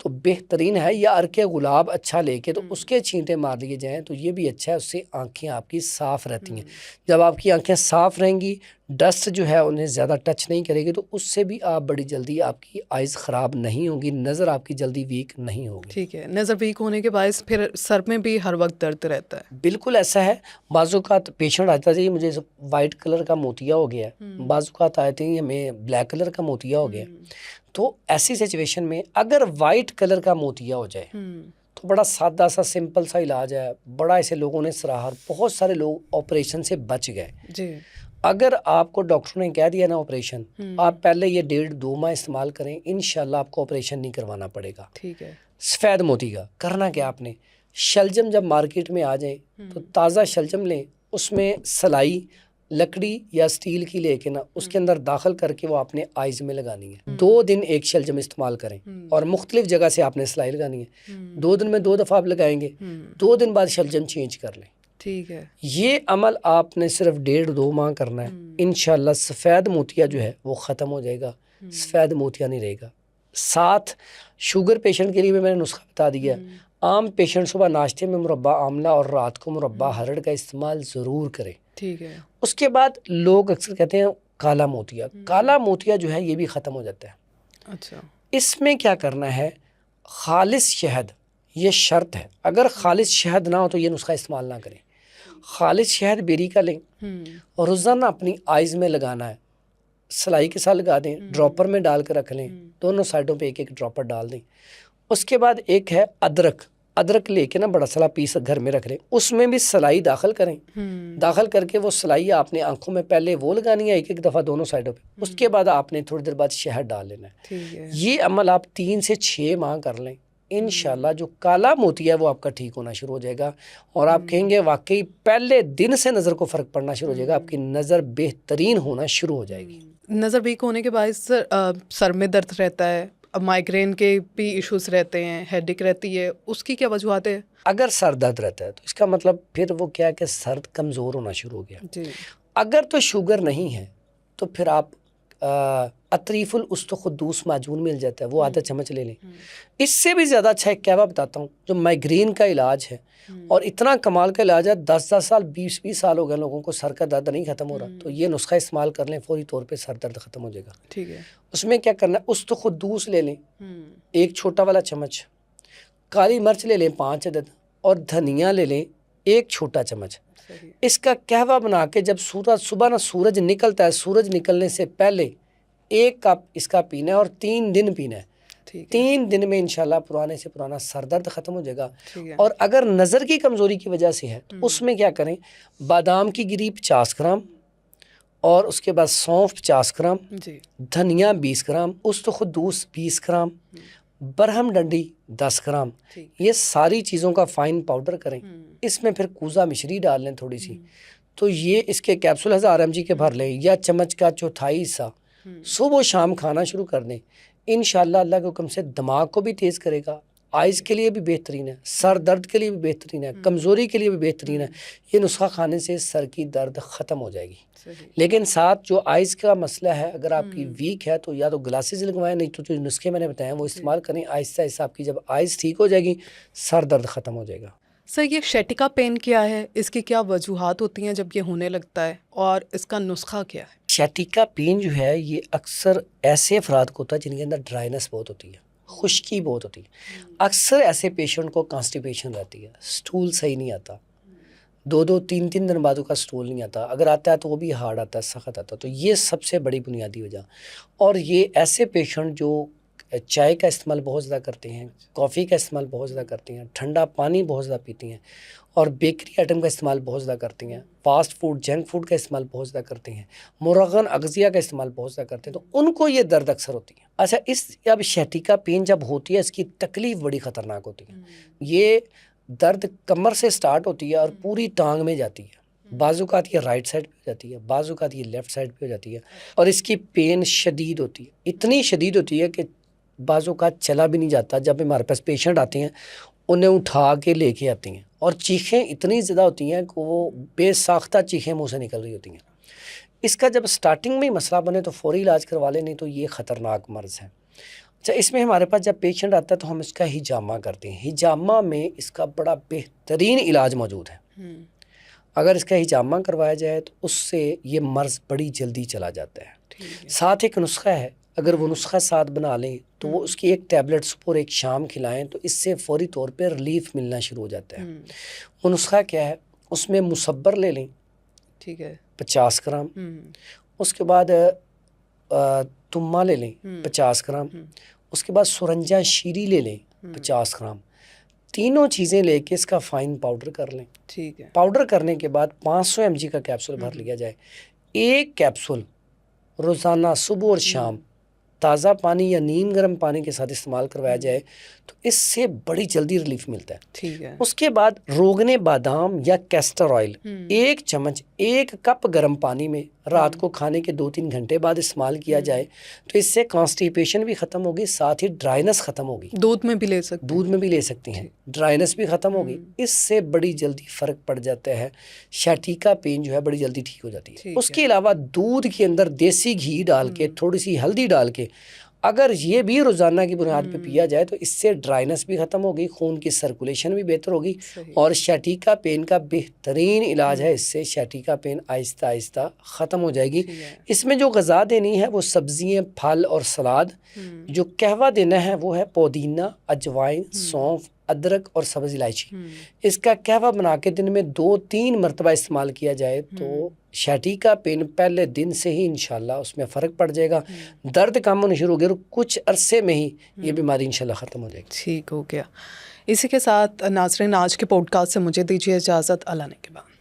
तो बेहतरीन है। या अर्के गुलाब अच्छा लेके तो उसके छींटे मार लिए जाएं तो ये भी अच्छा है, उससे आंखें आपकी साफ़ रहती हैं। जब आपकी आंखें साफ़ रहेंगी, डस्ट जो है उन्हें ज़्यादा टच नहीं करेगी, तो उससे भी आप बड़ी जल्दी आपकी आइज़ ख़राब नहीं होगी, नज़र आपकी जल्दी वीक नहीं होगी। ठीक है, नज़र वीक होने के बायस फिर सर में भी हर वक्त दर्द रहता है? बिल्कुल ऐसा है। बाज़-औक़ात पेशेंट आता है, मुझे वाइट कलर का मोतिया हो गया है, बाज़-औक़ात आते हैं हमें ब्लैक कलर का मोतिया हो गया। तो ऐसी सिचुएशन में अगर वाइट कलर का मोतिया हो जाए तो बड़ा सादा सा सिंपल सा इलाज है, बड़ा ऐसे लोगों ने सराहा, बहुत सारे लोग ऑपरेशन से बच गए जी। अगर आपको डॉक्टर ने कह दिया ना ऑपरेशन, आप पहले ये 1.5-2 माह इस्तेमाल करें, इंशाल्लाह आपको ऑपरेशन नहीं करवाना पड़ेगा। ठीक है। सफ़ेद मोती का करना क्या आपने, शलजम जब मार्केट में आ जाए तो ताज़ा शलजम लें, उसमें सलाई लकड़ी या स्टील की लेके ना उसके अंदर दाखिल करके वो आपने आइज़ में लगानी है। 2 दिन एक शलजम इस्तेमाल करें और मुख्तलिफ जगह से आपने सिलाई लगानी है। 2 दिन में 2 दफ़ा आप लगाएंगे, 2 दिन बाद शलजम चेंज कर लें। ठीक है। ये अमल आपने सिर्फ 1.5-2 माह करना है, इंशाल्लाह सफ़ेद मोतिया जो है वो ख़त्म हो जाएगा, सफ़ेद मोतिया नहीं रहेगा। साथ शुगर पेशेंट के लिए भी मैंने नुस्खा बता दिया। आम पेशेंट सुबह नाश्ते में मुरब्बा आमला और रात को मुरब्बा हरड़ का इस्तेमाल ज़रूर करें। ठीक है। उसके बाद लोग अक्सर कहते हैं काला मोतिया जो है ये भी ख़त्म हो जाता है। अच्छा। इसमें क्या करना है, खालिस शहद, ये शर्त है, अगर खालिस शहद ना हो तो ये नुस्खा इस्तेमाल ना करें। खालिस शहद बेरी का लें और रोज़ाना अपनी आइज़ में लगाना है, सलाई के साथ लगा दें, ड्रॉपर में डाल कर रख लें, दोनों साइडों पे एक एक ड्रॉपर डाल दें। उसके बाद एक है अदरक लेके ना बड़ा सला पीस घर में रख लें, उसमें भी सलाई दाखिल करें, दाखिल करके वो सलाई आपने आंखों में पहले वो लगानी है एक दफ़ा दोनों साइडों पे, उसके बाद आपने थोड़ी देर बाद शहद डाल लेना है। ये अमल आप 3 से 6 माह कर लें, इंशाल्लाह जो काला मोतिया है वो आपका ठीक होना शुरू हो जाएगा और आप कहेंगे वाकई पहले दिन से नज़र को फ़र्क पड़ना शुरू हो जाएगा, आपकी नज़र बेहतरीन होना शुरू हो जाएगी। नज़र वीक होने के बाद सर में दर्द रहता है, माइग्रेन के भी इश्यूज रहते हैं, हेडेक रहती है, उसकी क्या वजूहत है? अगर सर दर्द रहता है तो इसका मतलब फिर वो क्या है कि सर कमज़ोर होना शुरू हो गया जी। अगर तो शुगर नहीं है तो फिर आप अतरीफुल उस्तुखुद्दूस माजून मिल जाता है, वो आधा चम्मच ले लें। इससे भी ज़्यादा अच्छा एक कहवा बताता हूँ जो माइग्रेन का इलाज है और इतना कमाल का इलाज है, 10-10 साल 20-20 साल हो गए लोगों को सर का दर्द नहीं ख़त्म हो रहा, तो ये नुस्खा इस्तेमाल कर लें, फौरी तौर पे सर दर्द ख़त्म हो जाएगा। ठीक है। उसमें क्या करना है, उस्तुखुद्दूस ले लें 1 छोटा वाला चम्मच, काली मिर्च ले लें 5 अदद और धनिया ले लें 1 छोटा चम्मच। इसका कहवा बना के जब सुबह ना सूरज निकलता है, सूरज निकलने से पहले 1 कप इसका पीना है और 3 दिन पीना है। 3 दिन में इंशाल्लाह पुराने से पुराना सर दर्द ख़त्म हो जाएगा। और अगर नज़र की कमज़ोरी की वजह से है तो उसमें क्या करें, बादाम की गिरी 50 ग्राम और उसके बाद सौंफ 50 ग्राम, धनिया 20 ग्राम, उस्तुखुद्दूस 20 ग्राम, बरहम डंडी 10 ग्राम, ये सारी चीज़ों का फ़ाइन पाउडर करें। इसमें फिर कूज़ा मिश्री डाल लें थोड़ी सी, तो ये इसके कैप्सूल 1000 mg के भर लें या चम्मच का चौथाई हिस्सा सुबह शाम खाना शुरू कर दें। इंशाल्लाह अल्लाह के हुक्म से दिमाग को भी तेज़ करेगा, आइज़ के लिए भी बेहतरीन है, सर दर्द के लिए भी बेहतरीन है, कमज़ोरी के लिए भी बेहतरीन है। ये नुस्खा खाने से सर की दर्द ख़त्म हो जाएगी। लेकिन साथ जो आइज़ का मसला है, अगर आपकी वीक है तो या तो ग्लासेस लगवाएं, नहीं तो जो नुस्खे मैंने बताए वो इस्तेमाल करें। आहिस्ता आहिस्ता आपकी जब आइज़ ठीक हो जाएगी, सर दर्द ख़त्म हो जाएगा। सर ये शैटिका पेन क्या है, इसकी क्या वजूहात होती हैं जब ये होने लगता है और इसका नुस्खा क्या है? शैटिका पेन जो है ये अक्सर ऐसे अफराद को होता है जिनके अंदर ड्राइनेस बहुत होती है, खुश्की बहुत होती है। अक्सर ऐसे पेशेंट को कॉन्स्टिपेशन रहती है, स्टूल सही नहीं आता, 2-2 3-3 दिन बाद का स्टूल नहीं आता, अगर आता है तो वो भी हार्ड आता है, सख्त आता है। तो ये सबसे बड़ी बुनियादी वजह। और ये ऐसे पेशेंट जो चाय का इस्तेमाल बहुत ज़्यादा करते हैं, कॉफ़ी का इस्तेमाल बहुत ज़्यादा करती हैं, ठंडा पानी बहुत ज़्यादा पीती हैं और बेकरी आइटम का इस्तेमाल बहुत ज़्यादा करती हैं, फास्ट फूड जंक फूड का इस्तेमाल बहुत ज़्यादा करती हैं, मुरगन अगज़िया का इस्तेमाल बहुत ज़्यादा करते हैं, तो उनको ये दर्द अक्सर होती है। अच्छा, इस अब शैटिका पेन जब होती है, इसकी तकलीफ़ बड़ी ख़तरनाक होती है। ये दर्द कमर से स्टार्ट होती है और पूरी टांग में जाती है। बाज़ुकात ये राइट साइड पे हो जाती है, बाज़ुकात ये लेफ़्ट साइड पे हो जाती है और इसकी पेन शदीद होती है, इतनी शदीद होती है कि बाज़ुकात चला भी नहीं जाता। जब हमारे पास पेशेंट आते हैं, उन्हें उठा के लेके आती हैं और चीखें इतनी ज़्यादा होती हैं कि वो बेसाख्ता चीखें मुँह से निकल रही होती हैं। इसका जब स्टार्टिंग में ही मसला बने तो फ़ौरी इलाज करवा लें, नहीं तो ये ख़तरनाक मर्ज़ है। अच्छा, इसमें हमारे पास जब पेशेंट आता है तो हम इसका हिजामा करते हैं। हिजामा में इसका बड़ा बेहतरीन इलाज मौजूद है। अगर इसका हिजामा करवाया जाए तो उससे ये मर्ज़ बड़ी जल्दी चला जाता है। साथ एक नुस्खा है, अगर वो नुस्खा साथ बना लें तो वो उसकी एक टैबलेट सुबह और एक शाम खिलाएं तो इससे फ़ौरी तौर पे रिलीफ मिलना शुरू हो जाता है। वो नुस्खा क्या है? उसमें मुसब्बर ले लें, ठीक है, 50 ग्राम। उसके बाद तुम्मा ले लें 50 ग्राम। उसके बाद सुरंजा शीरी ले लें 50 ग्राम। तीनों चीज़ें लेके इसका फ़ाइन पाउडर कर लें, ठीक है। पाउडर करने के बाद 500 mg का कैप्सूल भर लिया जाए। एक कैप्सूल रोज़ाना सुबह और शाम ताज़ा पानी या नीम गर्म पानी के साथ इस्तेमाल करवाया जाए तो इससे बड़ी जल्दी रिलीफ मिलता है, ठीक है। उसके बाद रोगने बादाम या कैस्टर ऑयल 1 चम्मच 1 कप गर्म पानी में रात को खाने के 2-3 घंटे बाद इस्तेमाल किया जाए तो इससे कॉन्स्टिपेशन भी ख़त्म होगी, साथ ही ड्राइनेस ख़त्म होगी। दूध में भी ले सकते हैं, ड्राइनेस भी ख़त्म होगी। इससे बड़ी जल्दी फ़र्क पड़ जाता है, शैटिका पेन जो है बड़ी जल्दी ठीक हो जाती है। उसके अलावा दूध के अंदर देसी घी डाल के, थोड़ी सी हल्दी डाल के अगर ये भी रोज़ाना की बुनियाद पे पिया जाए तो इससे ड्राइनेस भी ख़त्म होगी, खून की सर्कुलेशन भी बेहतर होगी और शैटिका पेन का बेहतरीन इलाज है। इससे शैटिका पेन आहिस्ता आहिस्ता ख़त्म हो जाएगी। इसमें जो ग़िज़ा देनी है वो सब्ज़ियाँ, फल और सलाद। जो कहवा देना है वो है पुदीना, अजवाइन, सौंफ, अदरक और सब्ज़ इलायची। इसका कहवा बना के दिन में 2-3 मरतबा इस्तेमाल किया जाए तो शैटिका पेन पहले दिन से ही इंशाल्लाह उसमें फ़र्क पड़ जाएगा, दर्द कम होना शुरू हो गया और कुछ अरसे में ही ये बीमारी इंशाल्लाह ख़त्म हो जाएगी। ठीक हो गया। इसी के साथ नाज़रीन, आज के पॉडकास्ट से मुझे दीजिए इजाज़त। अल्लाह ने के बाद।